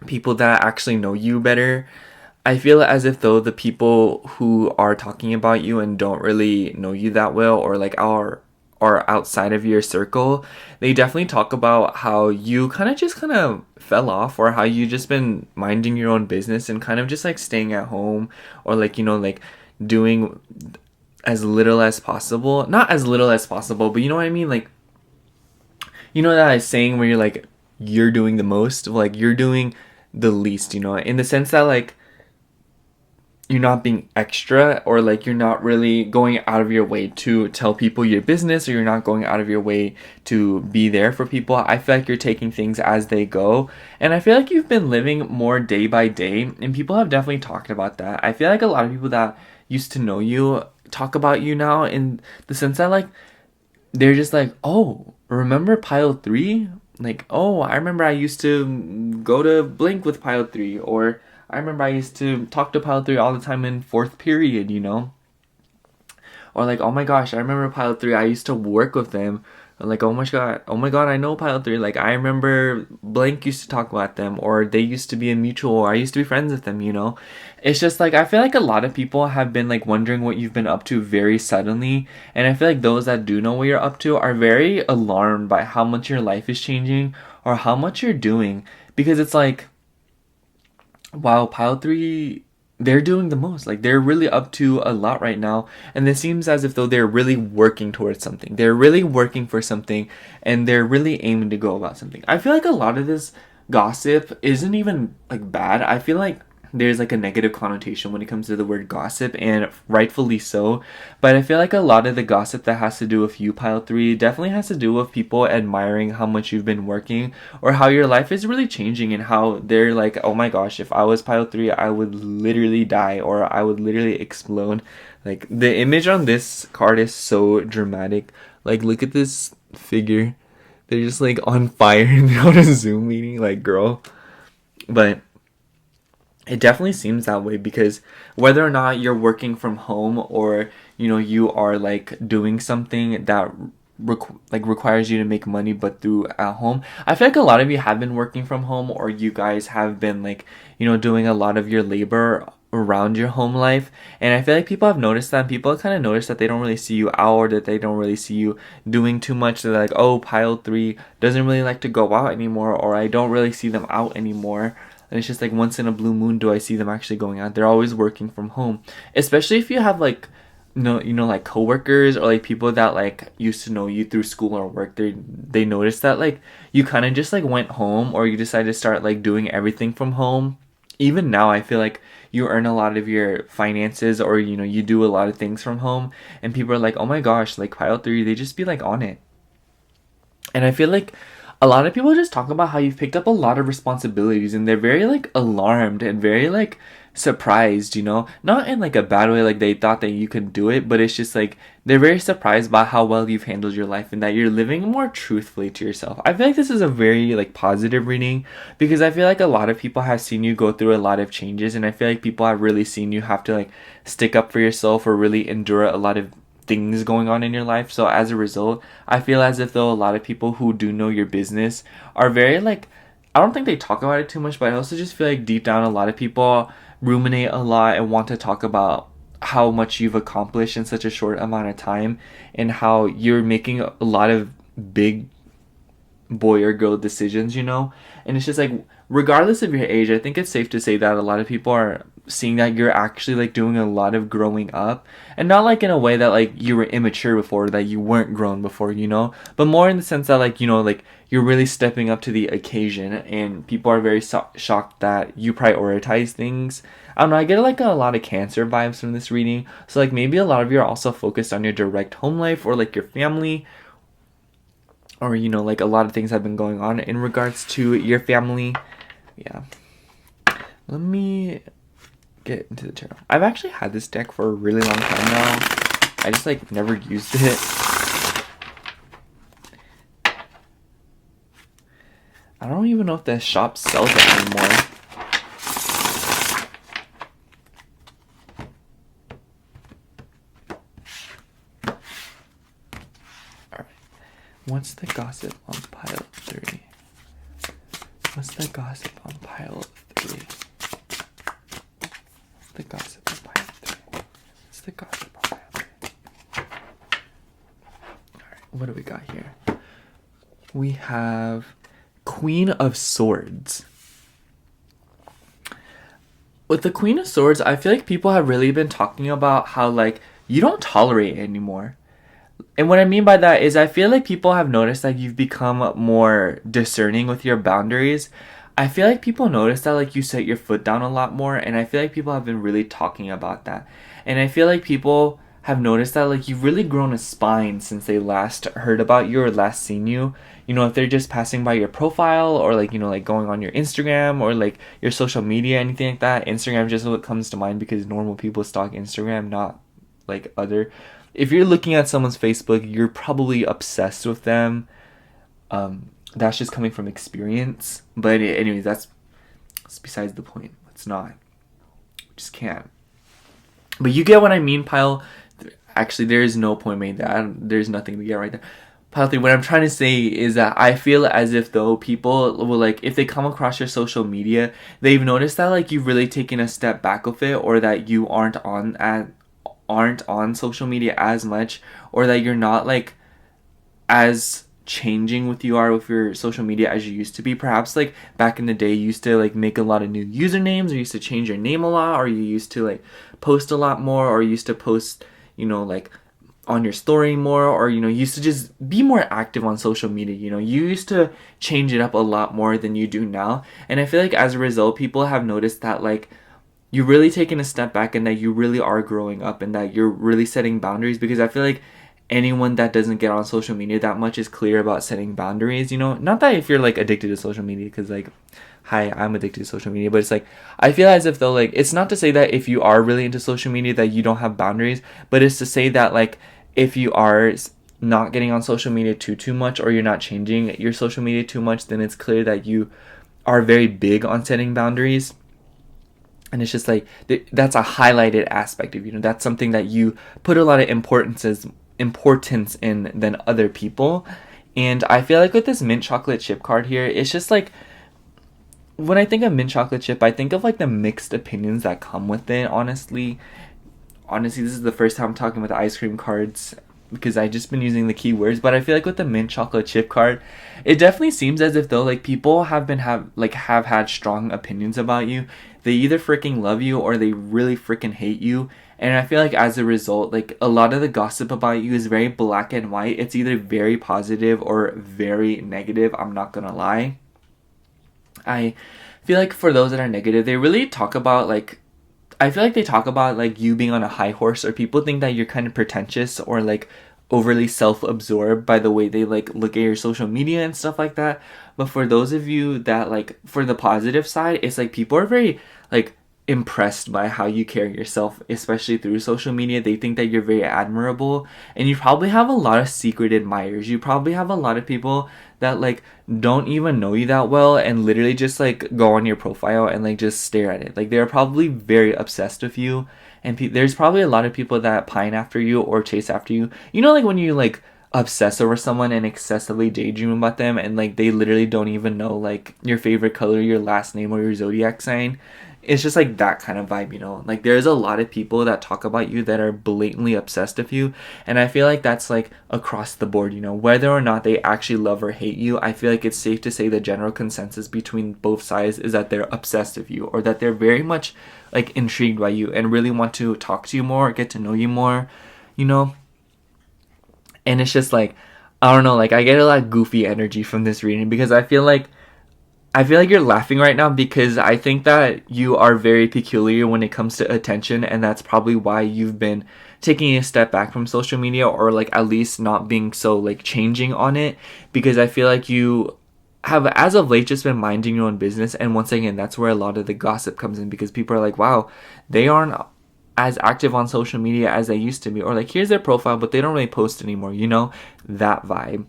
people that actually know you better. I feel as if though the people who are talking about you and don't really know you that well, or like are outside of your circle, they definitely talk about how you kind of fell off, or how you just been minding your own business and kind of just like staying at home, or like, you know, like doing as little as possible. Not as little as possible, but you know what I mean? Like, you know that saying where you're like, you're doing the most, like you're doing the least, you know, in the sense that like you're not being extra, or like you're not really going out of your way to tell people your business, or you're not going out of your way to be there for people. I feel like you're taking things as they go, and I feel like you've been living more day by day, and people have definitely talked about that. I feel like a lot of people that used to know you talk about you now, in the sense that like they're just like, oh, remember pile 3? Like, oh, I remember I used to go to Blink with pile 3, or I remember I used to talk to pile 3 all the time in 4th period, you know? Or like, oh my gosh, I remember pile 3, I used to work with them. Or like, oh my god, I know pile 3. Like, I remember Blank used to talk about them, or they used to be a mutual, or I used to be friends with them, you know? It's just like, I feel like a lot of people have been like wondering what you've been up to very suddenly. And I feel like those that do know what you're up to are very alarmed by how much your life is changing, or how much you're doing. Because it's like, wow, pile 3, they're doing the most. Like, they're really up to a lot right now, and it seems as if though they're really working towards something. They're really working for something, and they're really aiming to go about something. I feel like a lot of this gossip isn't even like bad. I feel like there's like a negative connotation when it comes to the word gossip, and rightfully so. But I feel like a lot of the gossip that has to do with you, pile 3, definitely has to do with people admiring how much you've been working, or how your life is really changing, and how they're like, oh my gosh, if I was pile 3, I would literally die, or I would literally explode. Like, the image on this card is so dramatic. Like, look at this figure. They're just like on fire and they're on a Zoom meeting. Like, girl. But it definitely seems that way, because whether or not you're working from home, or you know, you are like doing something that requires you to make money but through at home, I feel like a lot of you have been working from home, or you guys have been like, you know, doing a lot of your labor around your home life. And I feel like people have noticed that, and people kind of noticed that they don't really see you out, or that they don't really see you doing too much. They're like, oh, pile 3 doesn't really like to go out anymore, or I don't really see them out anymore. And it's just like, once in a blue moon do I see them actually going out. They're always working from home. Especially if you have like, no, you know, like coworkers, or like people that like used to know you through school or work. They noticed that like you kind of just like went home, or you decided to start like doing everything from home. Even now, I feel like you earn a lot of your finances, or you know, you do a lot of things from home, and people are like, oh my gosh, like pile 3, they just be like on it. And I feel like a lot of people just talk about how you've picked up a lot of responsibilities, and they're very like alarmed and very like surprised, you know, not in like a bad way, like they thought that you could do it, but it's just like they're very surprised by how well you've handled your life, and that you're living more truthfully to yourself. I feel like this is a very like positive reading, because I feel like a lot of people have seen you go through a lot of changes, and I feel like people have really seen you have to like stick up for yourself, or really endure a lot of things going on in your life. So as a result, I feel as if though a lot of people who do know your business are very like, I don't think they talk about it too much, but I also just feel like deep down a lot of people ruminate a lot and want to talk about how much you've accomplished in such a short amount of time, and how you're making a lot of big boy or girl decisions, you know. And it's just like, regardless of your age, I think it's safe to say that a lot of people are seeing that you're actually like doing a lot of growing up, and not like in a way that like you were immature before, that you weren't grown before, you know, but more in the sense that like, you know, like you're really stepping up to the occasion, and people are very shocked that you prioritize things. I don't know, I get like a lot of Cancer vibes from this reading. So like maybe a lot of you are also focused on your direct home life or like your family, or you know, like a lot of things have been going on in regards to your family. Yeah. Let me get into the tarot. I've actually had this deck for a really long time now. I just like never used it. I don't even know if the shop sells it anymore. Alright. What's the gossip on pile 3? What's the gossip on pile 3? What's the gossip on pile 3? What's the gossip on pile 3? Alright, what do we got here? We have Queen of Swords. With the Queen of Swords, I feel like people have really been talking about how like you don't tolerate it anymore. And what I mean by that is I feel like people have noticed that you've become more discerning with your boundaries. I feel like people notice that like you set your foot down a lot more, and I feel like people have been really talking about that. And I feel like people have noticed that like you've really grown a spine since they last heard about you or last seen you. You know, if they're just passing by your profile, or like, you know, like going on your Instagram or like your social media, anything like that. Instagram just what comes to mind because normal people stalk Instagram, not like other. If you're looking at someone's Facebook, you're probably obsessed with them. That's just coming from experience. But anyways, that's besides the point. It's not. We just can't. But you get what I mean, Pile. Actually, there is no point made there. There's nothing to get right there. Pile 3, what I'm trying to say is that I feel as if though people will like, if they come across your social media, they've noticed that like you've really taken a step back with it, or that you aren't on social media as much, or that you're not like as changing with you are with your social media as you used to be. Perhaps like back in the day you used to like make a lot of new usernames, or you used to change your name a lot, or you used to like post a lot more, or you used to post, you know, like on your story more, or you know, you used to just be more active on social media. You know, you used to change it up a lot more than you do now. And I feel like as a result, people have noticed that like you've really taken a step back, and that you really are growing up, and that you're really setting boundaries. Because I feel like anyone that doesn't get on social media that much is clear about setting boundaries, you know. Not that if you're like addicted to social media, because like, hi, I'm addicted to social media, but it's like, I feel as if though like, it's not to say that if you are really into social media that you don't have boundaries, but it's to say that like, if you are not getting on social media too much, or you're not changing your social media too much, then it's clear that you are very big on setting boundaries. And it's just like, that's a highlighted aspect of you. Know, that's something that you put a lot of importance in than other people. And I feel like with this mint chocolate chip card here, it's just like, when I think of mint chocolate chip, I think of like the mixed opinions that come with it. Honestly, this is the first time I'm talking about the ice cream cards, because I just been using the keywords. But I feel like with the mint chocolate chip card, it definitely seems as if though like people have had strong opinions about you. They either freaking love you, or they really freaking hate you. And I feel like as a result, like a lot of the gossip about you is very black and white. It's either very positive or very negative. I'm not gonna lie. I feel like for those that are negative, they really talk about like, I feel like they talk about like you being on a high horse, or people think that you're kind of pretentious, or like overly self-absorbed by the way they like look at your social media and stuff like that. But for those of you that like, for the positive side, it's like people are very like impressed by how you carry yourself, especially through social media. They think that you're very admirable, and you probably have a lot of secret admirers. You probably have a lot of people that like don't even know you that well, and literally just like go on your profile and like just stare at it. Like they're probably very obsessed with you, and there's probably a lot of people that pine after you or chase after you. You know, like when you like obsess over someone and excessively daydream about them, and like they literally don't even know like your favorite color, your last name, or your zodiac sign. it's just like that kind of vibe, you know? Like there's a lot of people that talk about you that are blatantly obsessed with you, and I feel like that's like across the board, you know? Whether or not they actually love or hate you, I feel like it's safe to say the general consensus between both sides is that they're obsessed with you, or that they're very much like intrigued by you and really want to talk to you more, get to know you more, you know? And it's just like, I don't know, like I get a lot of goofy energy from this reading, because I feel like you're laughing right now because I think that you are very peculiar when it comes to attention, and that's probably why you've been taking a step back from social media, or like at least not being so like changing on it, because I feel like you have as of late just been minding your own business. And once again, that's where a lot of the gossip comes in, because people are like, wow, they aren't as active on social media as they used to be, or like here's their profile but they don't really post anymore, you know, that vibe.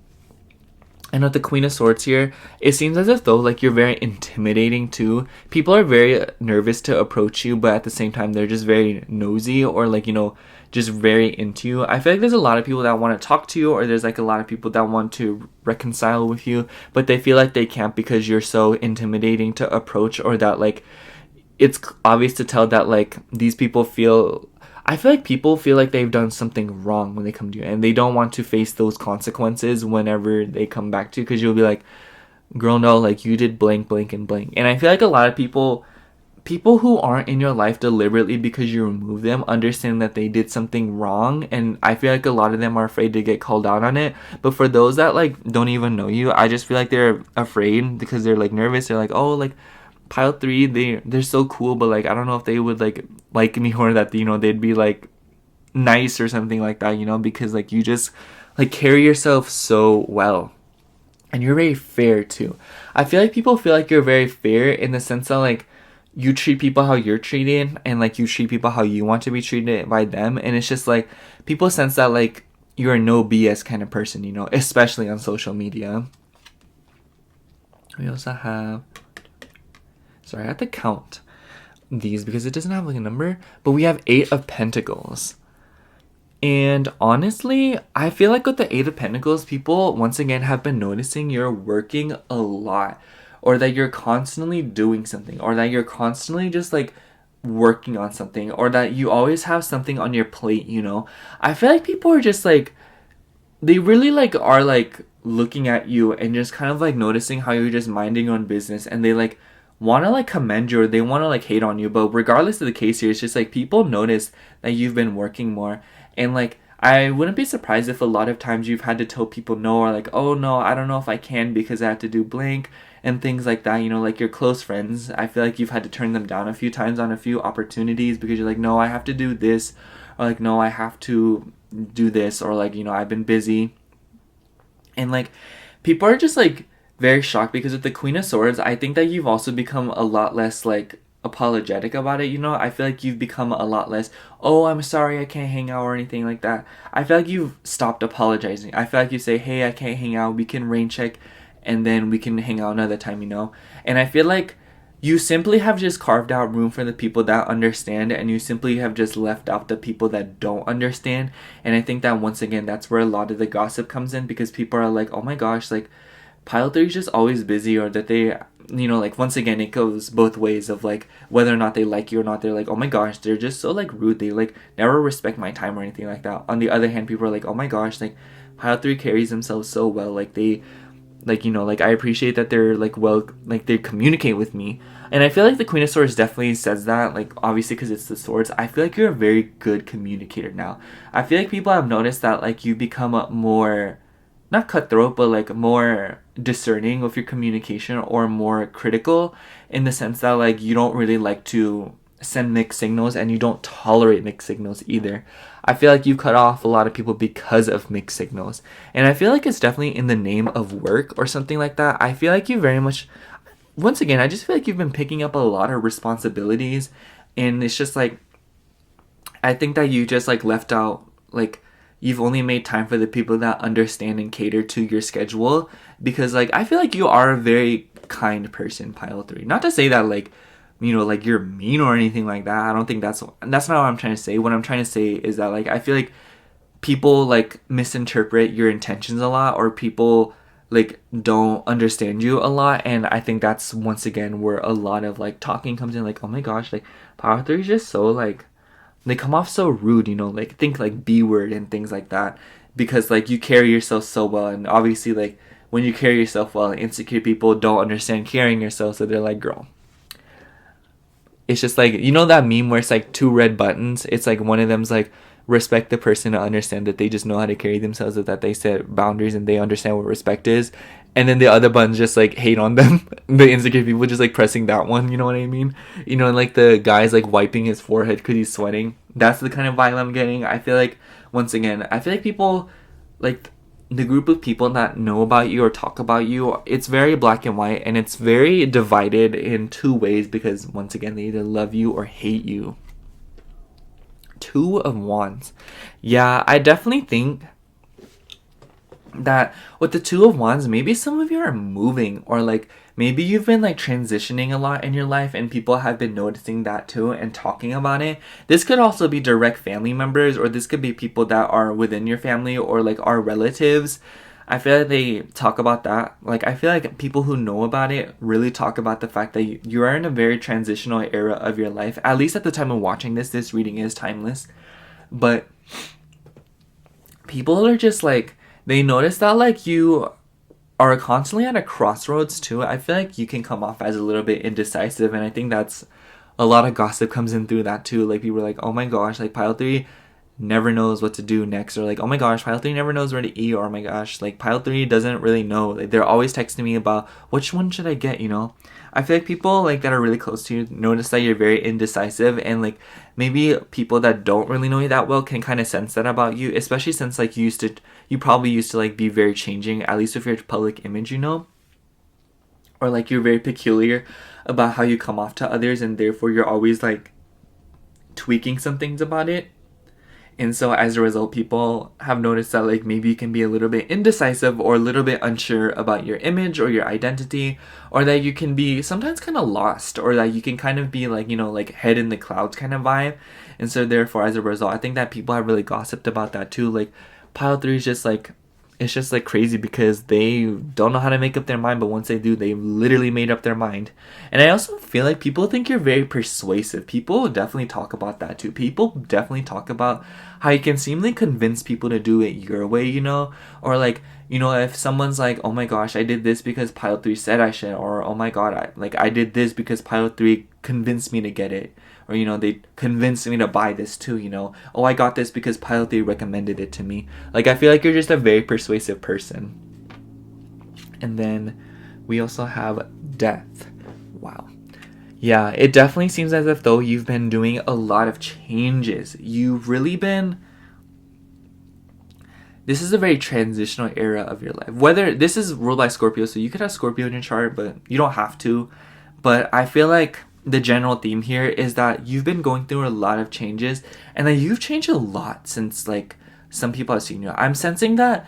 And with the Queen of Swords here, it seems as if though like you're very intimidating too. People are very nervous to approach you, but at the same time they're just very nosy, or like, you know, just very into you. I feel like there's a lot of people that want to talk to you, or there's like a lot of people that want to reconcile with you, but they feel like they can't because you're so intimidating to approach, or that like it's obvious to tell that like these people feel, I feel like people feel like they've done something wrong when they come to you, and they don't want to face those consequences whenever they come back to you, because you'll be like, girl, no, like you did blank, blank, and blank. And I feel like a lot of people who aren't in your life deliberately because you remove them, understand that they did something wrong, and I feel like a lot of them are afraid to get called out on it. But for those that like don't even know you, I just feel like they're afraid because they're like nervous. They're like, oh, like pile 3, they're so cool, but like I don't know if they would like me, or that, you know, they'd be like nice or something like that, you know, because like you just like carry yourself so well, and you're very fair too. I feel like people feel like you're very fair in the sense that like you treat people how you're treated, and like you treat people how you want to be treated by them, and it's just like people sense that like you're a no BS kind of person, you know, especially on social media. We also have, sorry, I have to count these because it doesn't have like a number, but we have 8 of Pentacles. And honestly, I feel like with the 8 of Pentacles, people once again have been noticing you're working a lot, or that you're constantly doing something, or that you're constantly just like working on something, or that you always have something on your plate, you know. I feel like people are just like, they really like are like looking at you and just kind of like noticing how you're just minding your own business, and they like want to like commend you, or they want to like hate on you. But regardless of the case here, it's just like people notice that you've been working more. And like I wouldn't be surprised if a lot of times you've had to tell people no, or like, oh no, I don't know if I can because I have to do blank and things like that, you know. Like your close friends, I feel like you've had to turn them down a few times on a few opportunities because you're like, no, I have to do this, or like, no, I have to do this, or like, you know, I've been busy. And like people are just like very shocked, because with the Queen of Swords, I think that you've also become a lot less like apologetic about it, you know. I feel like you've become a lot less, oh, I'm sorry I can't hang out, or anything like that. I feel like you've stopped apologizing. I feel like you say, hey, I can't hang out, we can rain check, and then we can hang out another time, you know. And I feel like you simply have just carved out room for the people that understand, and you simply have just left out the people that don't understand. And I think that once again, that's where a lot of the gossip comes in, because people are like, oh my gosh, like pile 3 is just always busy, or that they, you know, like once again, it goes both ways of like whether or not they like you or not. They're like, oh my gosh, they're just so like rude, they like never respect my time or anything like that. On the other hand, people are like, oh my gosh, like pile 3 carries themselves so well, like they, like, you know, like I appreciate that they're like, well, like they communicate with me. And I feel like the Queen of Swords definitely says that, like obviously because it's the swords. I feel like you're a very good communicator now. I feel like people have noticed that like you become a more, not cutthroat, but like more discerning with your communication, or more critical, in the sense that like you don't really like to send mixed signals, and you don't tolerate mixed signals either. I feel like you cut off a lot of people because of mixed signals, and I feel like it's definitely in the name of work or something like that. I feel like you very much, once again, I just feel like you've been picking up a lot of responsibilities, and it's just like, I think that you just like left out, like you've only made time for the people that understand and cater to your schedule, because like I feel like you are a very kind person, pile 3. Not to say that like, you know, like you're mean or anything like that. I don't think that's not what I'm trying to say. What I'm trying to say is that like I feel like people like misinterpret your intentions a lot, or people like don't understand you a lot. And I think that's once again where a lot of like talking comes in, like, oh my gosh, like Power 3 is just so like, they come off so rude, you know, like think like B word and things like that, because like you carry yourself so well. And obviously like when you carry yourself well, insecure people don't understand carrying yourself, so they're like, girl, it's just like, you know that meme where it's like two red buttons, it's like one of them's like respect the person to understand that they just know how to carry themselves, or that they set boundaries and they understand what respect is, and then the other button's just like hate on them. The insecure people just like pressing that one, you know what I mean? You know, like the guy's like wiping his forehead because he's sweating. That's the kind of vibe I'm getting. I feel like, once again, I feel like people, like the group of people that know about you or talk about you, it's very black and white, and it's very divided in two ways, because once again, they either love you or hate you. Two of Wands. Yeah, I definitely think that with the Two of Wands, maybe some of you are moving, or like maybe you've been like transitioning a lot in your life, and people have been noticing that too and talking about it. This could also be direct family members, or this could be people that are within your family, or like our relatives. I feel like they talk about that. Like, I feel like people who know about it really talk about the fact that you are in a very transitional era of your life. At least at the time of watching this reading is timeless. But people are just like, they notice that like you are constantly at a crossroads too. I feel like you can come off as a little bit indecisive, and I think that's a lot of gossip comes in through that too. Like, people are like, oh my gosh, like Pile 3 never knows what to do next, or like, oh my gosh, Pile 3 never knows where to eat, or oh my gosh, like Pile 3 doesn't really know. Like, they're always texting me about which one should I get, you know? I feel like people like that are really close to you notice that you're very indecisive, and like maybe people that don't really know you that well can kind of sense that about you, especially since like you probably used to like be very changing, at least with your public image, you know? Or like you're very peculiar about how you come off to others, and therefore you're always like tweaking some things about it. And so as a result, people have noticed that like maybe you can be a little bit indecisive, or a little bit unsure about your image or your identity, or that you can be sometimes kind of lost, or that you can kind of be like, you know, like head in the clouds kind of vibe. And so therefore, as a result, I think that people have really gossiped about that too. Like Pile 3 is just like, it's just like crazy, because they don't know how to make up their mind, but once they do, they literally made up their mind. And I also feel like people think you're very persuasive. People definitely talk about that too. People definitely talk about how you can seemingly convince people to do it your way, you know? Or like, you know, if someone's like, oh my gosh, I did this because Pile 3 said I should, or oh my god, I did this because Pile 3 convinced me to get it. Or, you know, they convinced me to buy this too, you know. Oh, I got this because Pile 3 recommended it to me. Like, I feel like you're just a very persuasive person. And then we also have Death. Wow. Yeah, it definitely seems as if though you've been doing a lot of changes. You've really been... This is a very transitional era of your life. Whether this is ruled by Scorpio, so you could have Scorpio in your chart, but you don't have to. But I feel like the general theme here is that you've been going through a lot of changes, and that you've changed a lot since like some people have seen you. I'm sensing that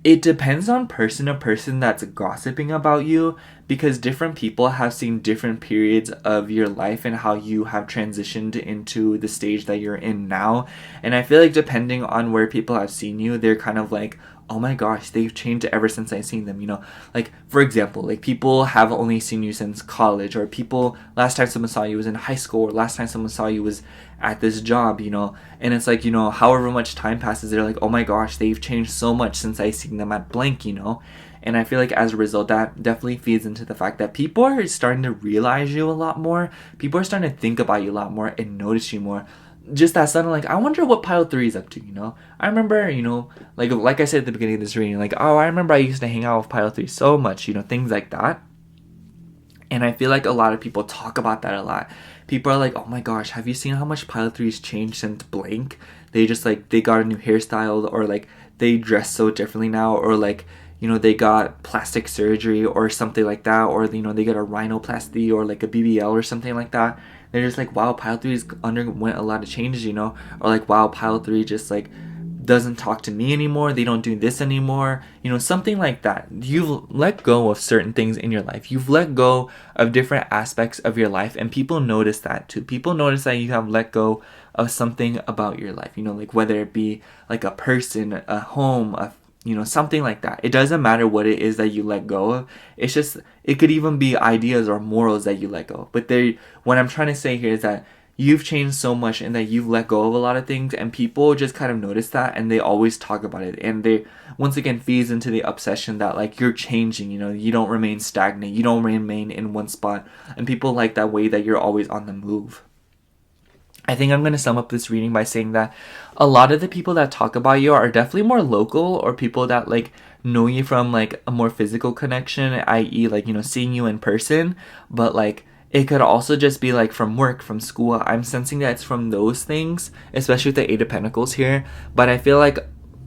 it depends on person to person that's gossiping about you, because different people have seen different periods of your life and how you have transitioned into the stage that you're in now. And I feel like depending on where people have seen you, they're kind of like, oh my gosh, they've changed ever since I've seen them, you know? Like, for example, like people have only seen you since college, or people, last time someone saw you was in high school, or last time someone saw you was at this job, you know? And it's like, you know, however much time passes, they're like, oh my gosh, they've changed so much since I seen them at blank, you know? And I feel like as a result, that definitely feeds into the fact that people are starting to realize you a lot more. People are starting to think about you a lot more and notice you more. Just that sudden, like, I wonder what Pile 3 is up to, you know? I remember, you know, like I said at the beginning of this reading, like, oh, I remember I used to hang out with Pile 3 so much, you know, things like that. And I feel like a lot of people talk about that a lot. People are like, oh my gosh, have you seen how much Pile 3's changed since blank? They just, like, they got a new hairstyle, or, like, they dress so differently now, or, like, you know, they got plastic surgery or something like that, or, you know, they got a rhinoplasty or, like, a BBL or something like that. They're just like, wow, Pile 3's underwent a lot of changes, you know? Or like, wow, Pile 3 just like doesn't talk to me anymore. They don't do this anymore. You know, something like that. You've let go of certain things in your life. You've let go of different aspects of your life, and people notice that too. People notice that you have let go of something about your life, you know, like whether it be like a person, a home, something like that. It doesn't matter what it is that you let go of. It's just, it could even be ideas or morals that you let go. But what I'm trying to say here is that you've changed so much and that you've let go of a lot of things, and people just kind of notice that and they always talk about it. And they, once again, feeds into the obsession that like you're changing, you don't remain stagnant, you don't remain in one spot. And people like that way that you're always on the move. I think I'm going to sum up this reading by saying that a lot of the people that talk about you are definitely more local, or people that like know you from like a more physical connection, i.e. like, seeing you in person. But like, it could also just be like from work, from school. I'm sensing that it's from those things, especially with the Eight of Pentacles here. But I feel like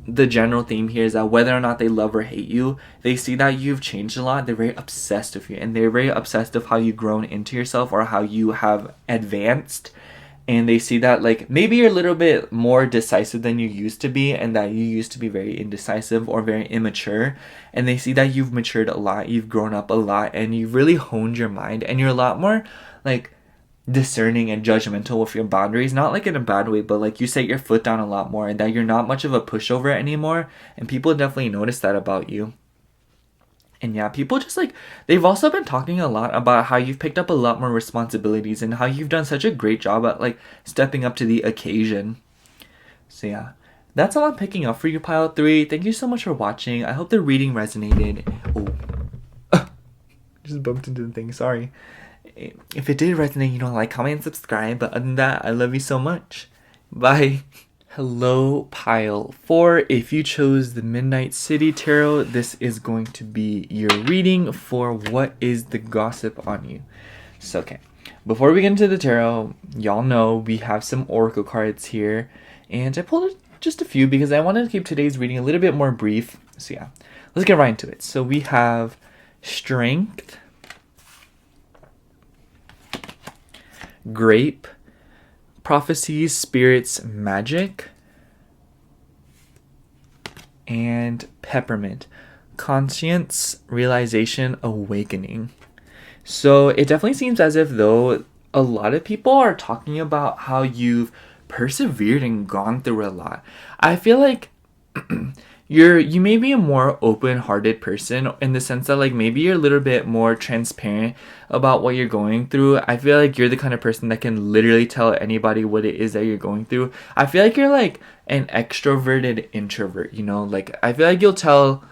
the general theme here is that whether or not they love or hate you, they see that you've changed a lot. They're very obsessed with you, and they're very obsessed with how you've grown into yourself or how you have advanced. And they see that like maybe you're a little bit more decisive than you used to be, and that you used to be very indecisive or very immature. And they see that you've matured a lot, you've grown up a lot, and you've really honed your mind, and you're a lot more like discerning and judgmental with your boundaries. Not like in a bad way, but like you set your foot down a lot more, and that you're not much of a pushover anymore. And people definitely notice that about you. And yeah, people just like, they've also been talking a lot about how you've picked up a lot more responsibilities and how you've done such a great job at like stepping up to the occasion. So yeah, that's all I'm picking up for you, pile 3. Thank you so much for watching. I hope the reading resonated. Oh, just bumped into the thing, sorry. If it did resonate, like, comment, and subscribe. But other than that, I love you so much. Bye. Hello, pile 4. If you chose the Midnight City Tarot, this is going to be your reading for what is the gossip on you. So, okay. Before we get into the tarot, y'all know we have some oracle cards here. And I pulled just a few because I wanted to keep today's reading a little bit more brief. So yeah, let's get right into it. So we have Strength, Grape, Prophecies, Spirits, Magic, and Peppermint, Conscience, Realization, Awakening. So it definitely seems as if though a lot of people are talking about how you've persevered and gone through a lot. I feel like you may be a more open-hearted person in the sense that like maybe you're a little bit more transparent about what you're going through. I feel like you're the kind of person that can literally tell anybody what it is that you're going through. I feel like you're like an extroverted introvert, like I feel like you'll tell,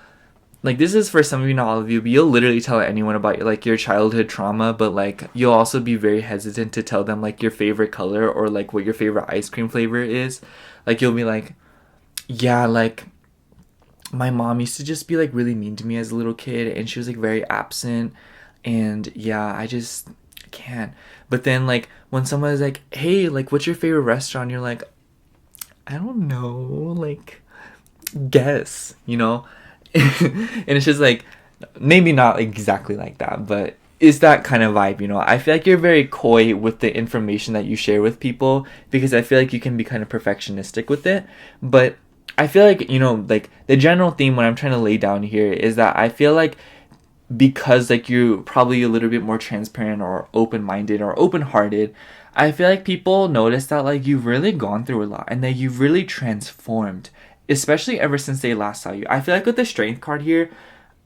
like this is for some of you, not all of you, but you'll literally tell anyone about like your childhood trauma, but like you'll also be very hesitant to tell them like your favorite color or like what your favorite ice cream flavor is. Like you'll be like, yeah, like my mom used to just be like really mean to me as a little kid, and she was like very absent, and yeah, I just can't. But then like when someone is like, hey, like what's your favorite restaurant, you're like, I don't know, like guess, and it's just like maybe not exactly like that, but it's that kind of vibe. I feel like you're very coy with the information that you share with people because I feel like you can be kind of perfectionistic with it. But I feel like, like the general theme what I'm trying to lay down here is that I feel like because like you're probably a little bit more transparent or open-minded or open-hearted, I feel like people notice that like you've really gone through a lot and that you've really transformed, especially ever since they last saw you. I feel like with the Strength card here,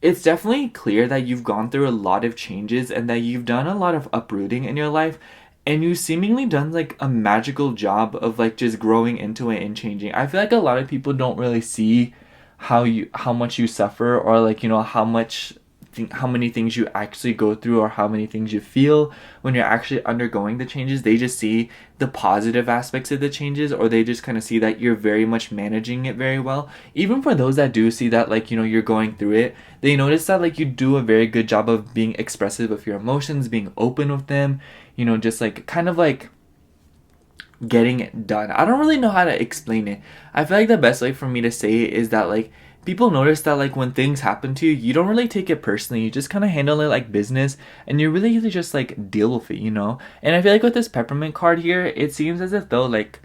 it's definitely clear that you've gone through a lot of changes and that you've done a lot of uprooting in your life. And you seemingly done like a magical job of like just growing into it and changing. I feel like a lot of people don't really see how much you suffer, or like how many things you actually go through, or how many things you feel when you're actually undergoing the changes. They just see the positive aspects of the changes, or they just kind of see that you're very much managing it very well. Even for those that do see that like you're going through it, they notice that like you do a very good job of being expressive of your emotions, being open with them, just like kind of like getting it done. I don't really know how to explain it. I feel like the best way for me to say it is that like people notice that like when things happen to you, you don't really take it personally. You just kind of handle it like business, and you really just like deal with it, And I feel like with this Peppermint card here, it seems as if though like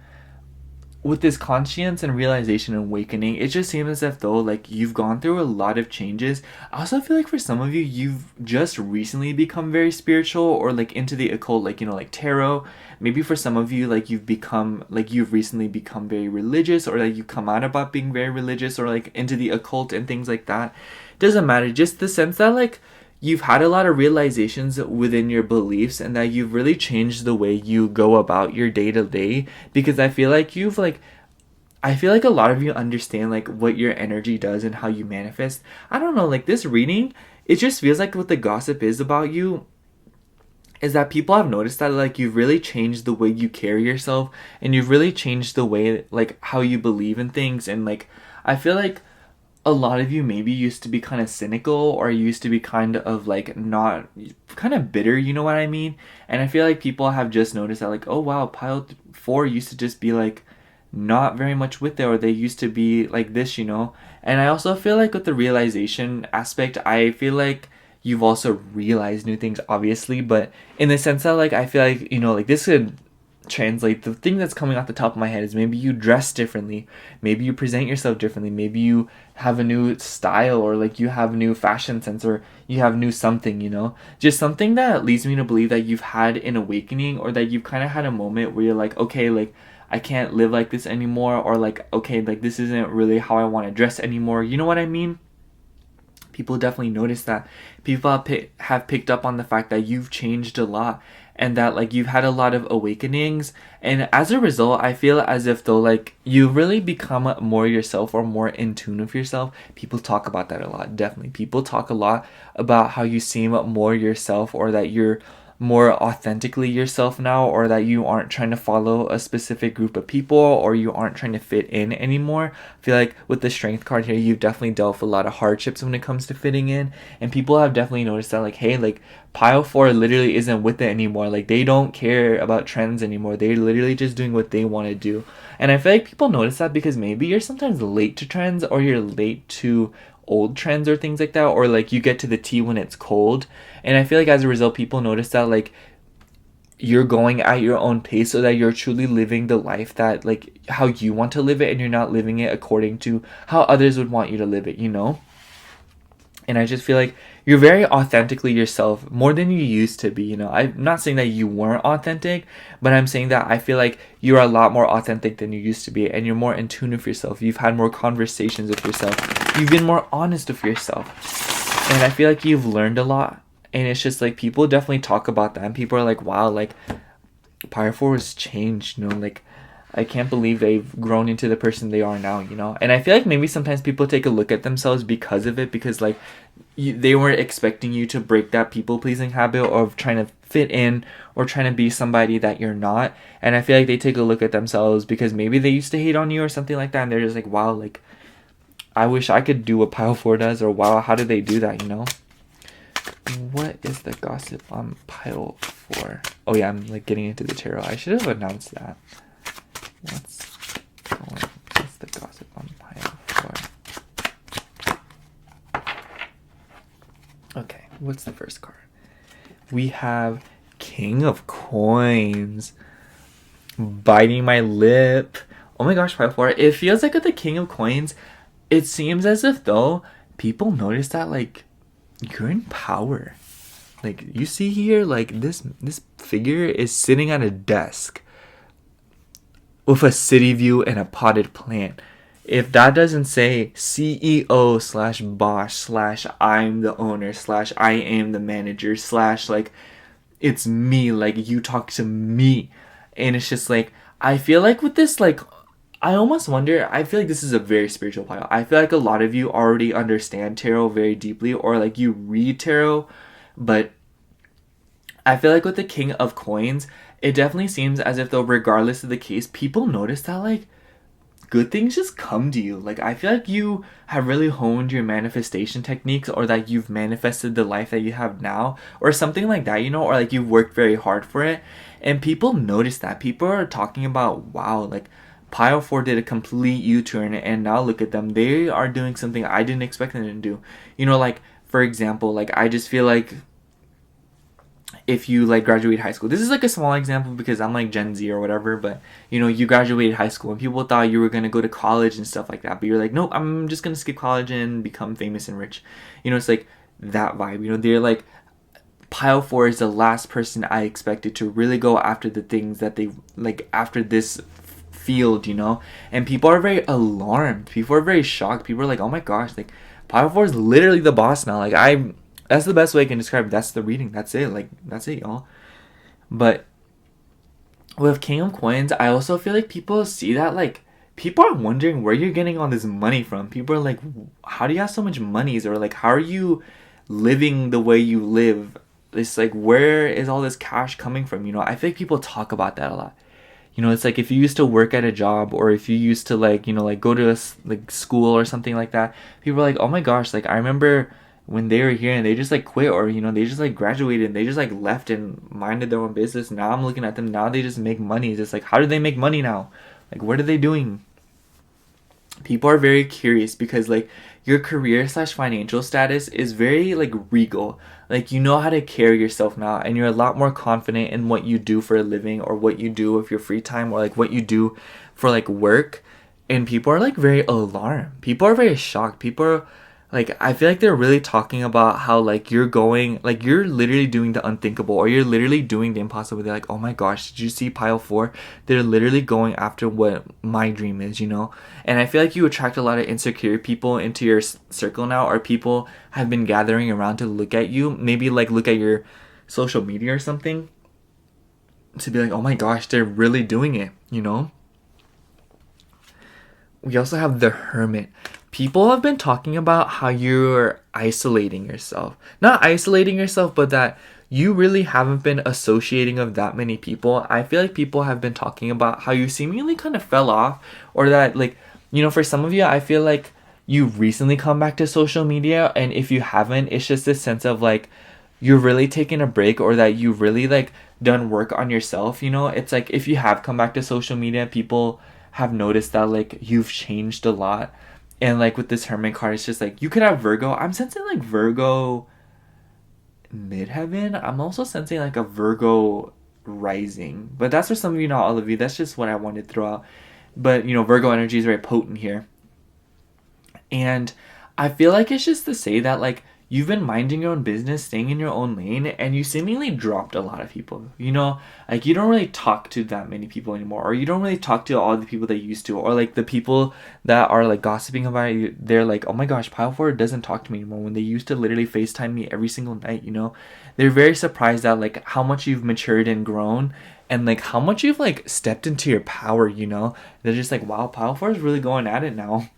with this conscience and realization and awakening, it just seems as if though like you've gone through a lot of changes. I also feel like for some of you, you've just recently become very spiritual or like into the occult, like like tarot. Maybe for some of you, like you've recently become very religious, or like you come out about being very religious, or like into the occult and things like that. Doesn't matter. Just the sense that like you've had a lot of realizations within your beliefs, and that you've really changed the way you go about your day to day, because I feel like a lot of you understand like what your energy does and how you manifest. I don't know, like this reading, it just feels like what the gossip is about you is that people have noticed that like you've really changed the way you carry yourself, and you've really changed the way like how you believe in things. And like I feel like a lot of you maybe used to be kind of cynical, or used to be kind of like not kind of bitter, you know what I mean? And I feel like people have just noticed that like, oh wow, pile 4 used to just be like not very much with it, or they used to be like this, you know? And I also feel like with the realization aspect, I feel like you've also realized new things, obviously, but in the sense that like I feel like, like this could translate. The thing that's coming off the top of my head is maybe you dress differently, maybe you present yourself differently, maybe you have a new style, or like you have new fashion sense, or you have new something, just something that leads me to believe that you've had an awakening, or that you've kind of had a moment where you're like, okay, like I can't live like this anymore, or like, okay, like this isn't really how I want to dress anymore, you know what I mean? People definitely notice that. People have picked up on the fact that you've changed a lot, and that like you've had a lot of awakenings, and as a result I feel as if though like you really become more yourself, or more in tune with yourself. People talk about that a lot. Definitely people talk a lot about how you seem more yourself, or that you're more authentically yourself now, or that you aren't trying to follow a specific group of people, or you aren't trying to fit in anymore. I feel like with the strength card here, you've definitely dealt with a lot of hardships when it comes to fitting in, and people have definitely noticed that like, hey, like pile 4 literally isn't with it anymore. Like they don't care about trends anymore. They're literally just doing what they want to do. And I feel like people notice that because maybe you're sometimes late to trends, or you're late to old trends or things like that, or like you get to the tea when it's cold. And I feel like as a result, people notice that like you're going at your own pace, so that you're truly living the life that like how you want to live it, and you're not living it according to how others would want you to live it, And I just feel like you're very authentically yourself, more than you used to be, I'm not saying that you weren't authentic, but I'm saying that I feel like you're a lot more authentic than you used to be, and you're more in tune with yourself. You've had more conversations with yourself. You've been more honest with yourself. And I feel like you've learned a lot. And it's just like people definitely talk about that, and people are like, wow, like Pyre 4 has changed, like I can't believe they've grown into the person they are now, And I feel like maybe sometimes people take a look at themselves because of it, because like they weren't expecting you to break that people pleasing habit of trying to fit in, or trying to be somebody that you're not. And I feel like they take a look at themselves because maybe they used to hate on you or something like that, and they're just like, wow, like I wish I could do what Pile 4 does, or wow, how did they do that, What is the gossip on Pile 4? Oh yeah, I'm like getting into the tarot. I should have announced that. What's the gossip on Pile 4? Okay, what's the first card? We have King of Coins. Biting my lip. Oh my gosh, Pile 4. It feels like with the King of Coins, it seems as if though people notice that like you're in power. Like you see here, like this figure is sitting at a desk with a city view and a potted plant. If that doesn't say CEO / boss / I'm the owner / I am the manager / like it's me, like you talk to me. And it's just like, I feel like with this, like I almost wonder, I feel like this is a very spiritual pile. I feel like a lot of you already understand tarot very deeply, or like you read tarot, but I feel like with the King of Coins, it definitely seems as if though regardless of the case, people notice that like good things just come to you. Like I feel like you have really honed your manifestation techniques, or that you've manifested the life that you have now, or something like that, or like you've worked very hard for it. And people notice that. People are talking about, wow, like Pile 4 did a complete U-turn, and now look at them. They are doing something I didn't expect them to do. Like, for example, like I just feel like if you like graduate high school. This is like a small example because I'm like Gen Z or whatever, but you know, you graduated high school and people thought you were going to go to college and stuff like that, but you're like, nope, I'm just going to skip college and become famous and rich. You know, it's like that vibe. You know, they're like, Pile 4 is the last person I expected to really go after the things that they like after this field, you know. And people are very alarmed, people are very shocked, people are like, oh my gosh, like Pile 4 is literally the boss now. Like, that's the best way I can describe it. That's the reading. That's it. Like, that's it, y'all. But with King of Coins, I also feel like people see that, like, people are wondering where you're getting all this money from. People are like, how do you have so much money? Or like, how are you living the way you live? It's like, where is all this cash coming from? You know, I feel like people talk about that a lot. You know, it's like if you used to work at a job, or if you used to like, you know, like go to a like school or something like that, people are like, oh my gosh, like I remember when they were here and they just like quit, or you know, they just like graduated and they just like left and minded their own business. Now I'm looking at them, now they just make money. It's just like, how do they make money now? Like, what are they doing? People are very curious because like your career / financial status is very like regal. Like, you know how to carry yourself now, and you're a lot more confident in what you do for a living, or what you do with your free time, or like what you do for like work. And people are like very alarmed, people are very shocked, people are like, I feel like they're really talking about how like you're going, like you're literally doing the unthinkable, or you're literally doing the impossible. They're like, oh my gosh, did you see Pile 4? They're literally going after what my dream is, you know? And I feel like you attract a lot of insecure people into your circle now, or people have been gathering around to look at you, maybe like look at your social media or something, to be like, oh my gosh, they're really doing it, you know? We also have the Hermit. People have been talking about how you're isolating yourself. Not isolating yourself, but that you really haven't been associating with that many people. I feel like people have been talking about how you seemingly kind of fell off, or that, like, you know, for some of you, I feel like you've recently come back to social media, and if you haven't, it's just this sense of like you're really taking a break, or that you've really like done work on yourself, you know? It's like if you have come back to social media, people have noticed that like you've changed a lot. And like with this Hermit card, it's just like you could have Virgo. I'm sensing like Virgo midheaven. I'm also sensing like a Virgo rising. But that's for some of you, not all of you. That's just what I wanted to throw out. But you know, Virgo energy is very potent here. And I feel like it's just to say that like you've been minding your own business, staying in your own lane, and you seemingly dropped a lot of people. You know, like you don't really talk to that many people anymore, or you don't really talk to all the people that you used to, or like the people that are like gossiping about you, they're like, oh my gosh, Pile 4 doesn't talk to me anymore, when they used to literally FaceTime me every single night, you know? They're very surprised at like how much you've matured and grown, and like how much you've like stepped into your power, you know? They're just like, wow, Pile 4 is really going at it now.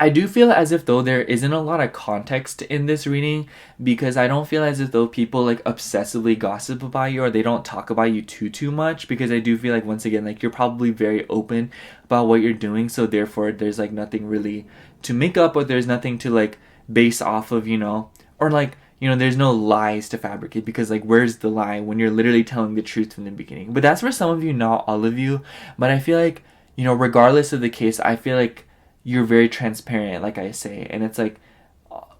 I do feel as if though there isn't a lot of context in this reading, because I don't feel as if though people like obsessively gossip about you, or they don't talk about you too much, because I do feel like, once again, like you're probably very open about what you're doing, so therefore there's like nothing really to make up, or there's nothing to like base off of, you know, or like, you know, there's no lies to fabricate, because like where's the lie when you're literally telling the truth from the beginning? But that's for some of you, not all of you. But I feel like, you know, regardless of the case, I feel like you're very transparent, like I say. And it's like,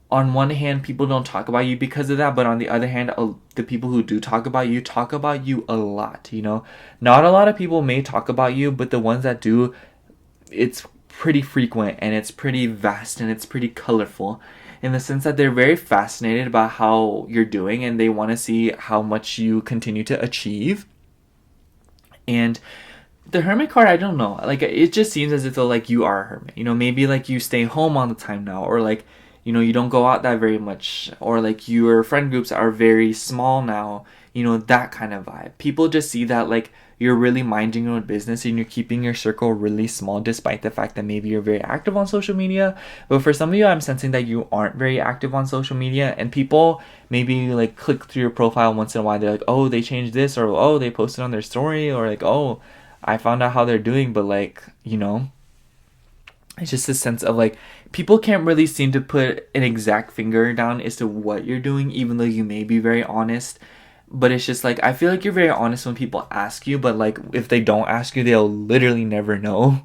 on one hand, people don't talk about you because of that, but on the other hand, the people who do talk about you a lot, you know? Not a lot of people may talk about you, but the ones that do, it's pretty frequent, and it's pretty vast, and it's pretty colorful, in the sense that they're very fascinated about how you're doing, and they want to see how much you continue to achieve. And the Hermit card, I don't know, like it just seems as if though like you are a hermit, you know? Maybe like you stay home all the time now, or like, you know, you don't go out that very much, or like your friend groups are very small now, you know, that kind of vibe. People just see that like you're really minding your own business, and you're keeping your circle really small, despite the fact that maybe you're very active on social media. But for some of you, I'm sensing that you aren't very active on social media, and people maybe like click through your profile once in a while. They're like, oh, they changed this, or oh, they posted on their story, or like, oh, I found out how they're doing. But like, you know, it's just a sense of like people can't really seem to put an exact finger down as to what you're doing, even though you may be very honest. But it's just like, I feel like you're very honest when people ask you, but like if they don't ask you, they'll literally never know.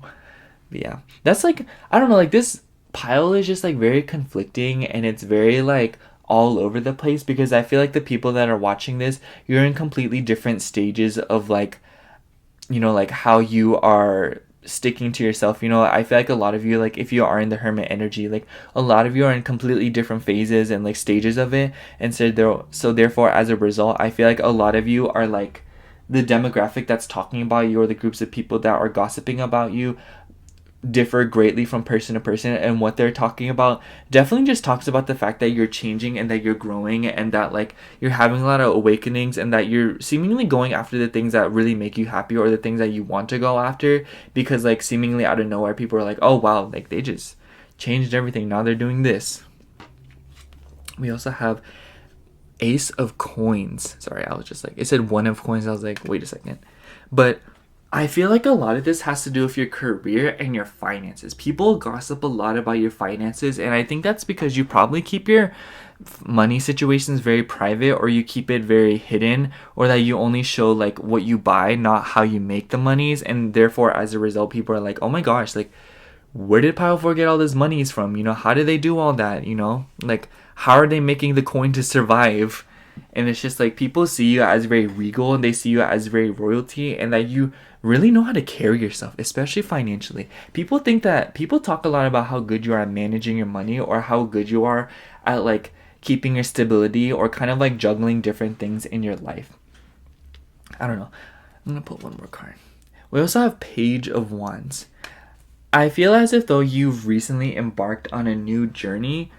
But yeah, that's like, I don't know, like this pile is just like very conflicting, and it's very like all over the place, because I feel like the people that are watching this, you're in completely different stages of like, you know, like how you are sticking to yourself. You know, I feel like a lot of you, like if you are in the hermit energy, like a lot of you are in completely different phases and like stages of it. And so therefore, as a result, I feel like a lot of you are like the demographic that's talking about you, or the groups of people that are gossiping about you, differ greatly from person to person. And what they're talking about definitely just talks about the fact that you're changing and that you're growing, and that like you're having a lot of awakenings, and that you're seemingly going after the things that really make you happy, or the things that you want to go after, because like seemingly out of nowhere people are like, oh wow, like they just changed everything, now they're doing this. We also have Ace of Coins. Sorry, I was just like, it said One of Coins. I was like, wait a second. But I feel like a lot of this has to do with your career and your finances. People gossip a lot about your finances, and I think that's because you probably keep your money situations very private, or you keep it very hidden, or that you only show like what you buy, not how you make the monies. And therefore, as a result, people are like, oh my gosh, like where did Pile 4 get all this monies from? You know, how did they do all that? You know, like how are they making the coin to survive? And it's just like people see you as very regal, and they see you as very royalty, and that you really know how to carry yourself, especially financially. People talk a lot about how good you are at managing your money, or how good you are at like keeping your stability, or kind of like juggling different things in your life. I don't know. I'm gonna put one more card. We also have Page of Wands. I feel as if though you've recently embarked on a new journey,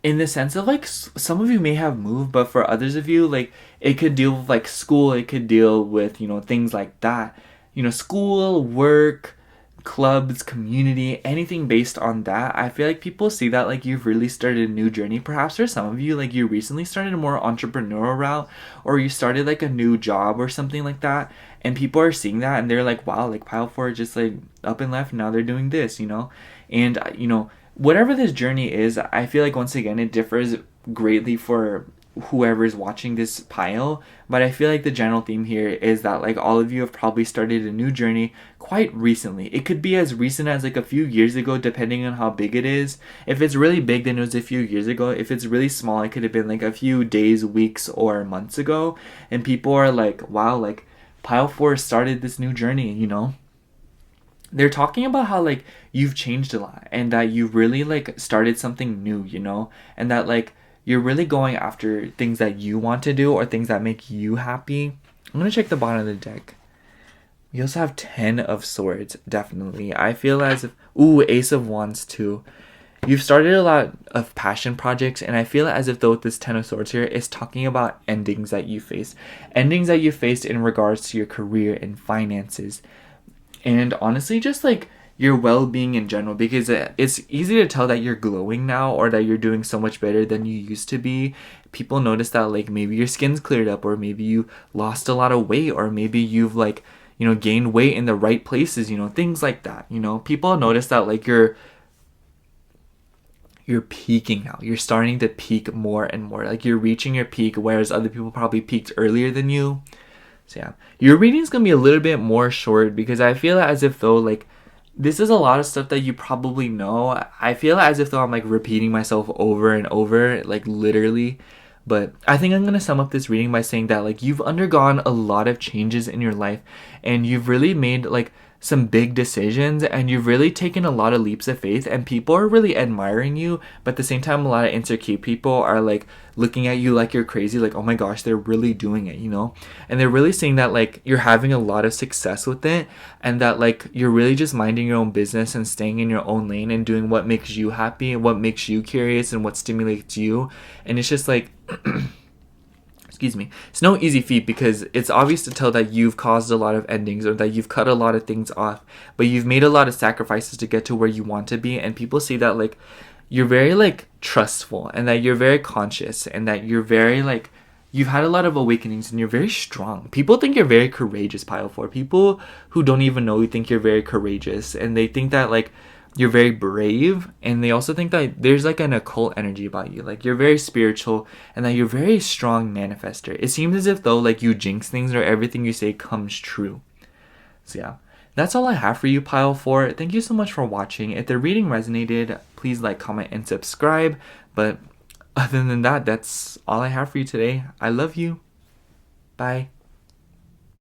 in the sense of like some of you may have moved, but for others of you, like it could deal with like school, it could deal with, you know, things like that, you know, school, work, clubs, community, anything based on that. I feel like people see that like you've really started a new journey. Perhaps for some of you, like you recently started a more entrepreneurial route, or you started like a new job or something like that, and people are seeing that and they're like, wow, like Pile 4 just like up and left, now they're doing this, you know. And you know, whatever this journey is, I feel like once again it differs greatly for whoever is watching this pile, but I feel like the general theme here is that like all of you have probably started a new journey quite recently. It could be as recent as like a few years ago, depending on how big it is. If it's really big, then it was a few years ago. If it's really small, it could have been like a few days, weeks, or months ago. And people are like, wow, like Pile 4 started this new journey, you know. They're talking about how like you've changed a lot, and that you really like started something new, you know, and that like you're really going after things that you want to do, or things that make you happy. I'm gonna check the bottom of the deck. We also have 10 of Swords, definitely. I feel as if, ooh, Ace of Wands too. You've started a lot of passion projects, and I feel as if though this 10 of Swords here is talking about endings that you faced. Endings that you faced in regards to your career and finances. And honestly, just like your well-being in general, because it's easy to tell that you're glowing now, or that you're doing so much better than you used to be. People notice that like maybe your skin's cleared up, or maybe you lost a lot of weight, or maybe you've like, you know, gained weight in the right places, you know, things like that. You know, people notice that like you're peaking now. You're starting to peak more and more. Like you're reaching your peak, whereas other people probably peaked earlier than you. So yeah, your reading's gonna be a little bit more short, because I feel as if though like this is a lot of stuff that you probably know. I feel as if though I'm like repeating myself over and over, like literally. But I think I'm gonna sum up this reading by saying that like you've undergone a lot of changes in your life, and you've really made like some big decisions, and you've really taken a lot of leaps of faith, and people are really admiring you. But at the same time, a lot of insecure people are like looking at you like you're crazy, like, oh my gosh, they're really doing it, you know. And they're really saying that like you're having a lot of success with it, and that like you're really just minding your own business and staying in your own lane and doing what makes you happy and what makes you curious and what stimulates you. And it's just like excuse me, it's no easy feat, because it's obvious to tell that you've caused a lot of endings, or that you've cut a lot of things off, but you've made a lot of sacrifices to get to where you want to be. And people see that like you're very like trustful, and that you're very conscious, and that you're very like, you've had a lot of awakenings, and you're very strong. People think you're very courageous, Pile 4. People who don't even know you think you're very courageous, and they think that like you're very brave, and they also think that there's like an occult energy about you, like you're very spiritual, and that you're very strong manifester. It seems as if though like you jinx things, or everything you say comes true. So yeah, that's all I have for you, Pile 4. Thank you so much for watching. If the reading resonated, please like, comment, and subscribe. But other than that, that's all I have for you today. I love you. Bye.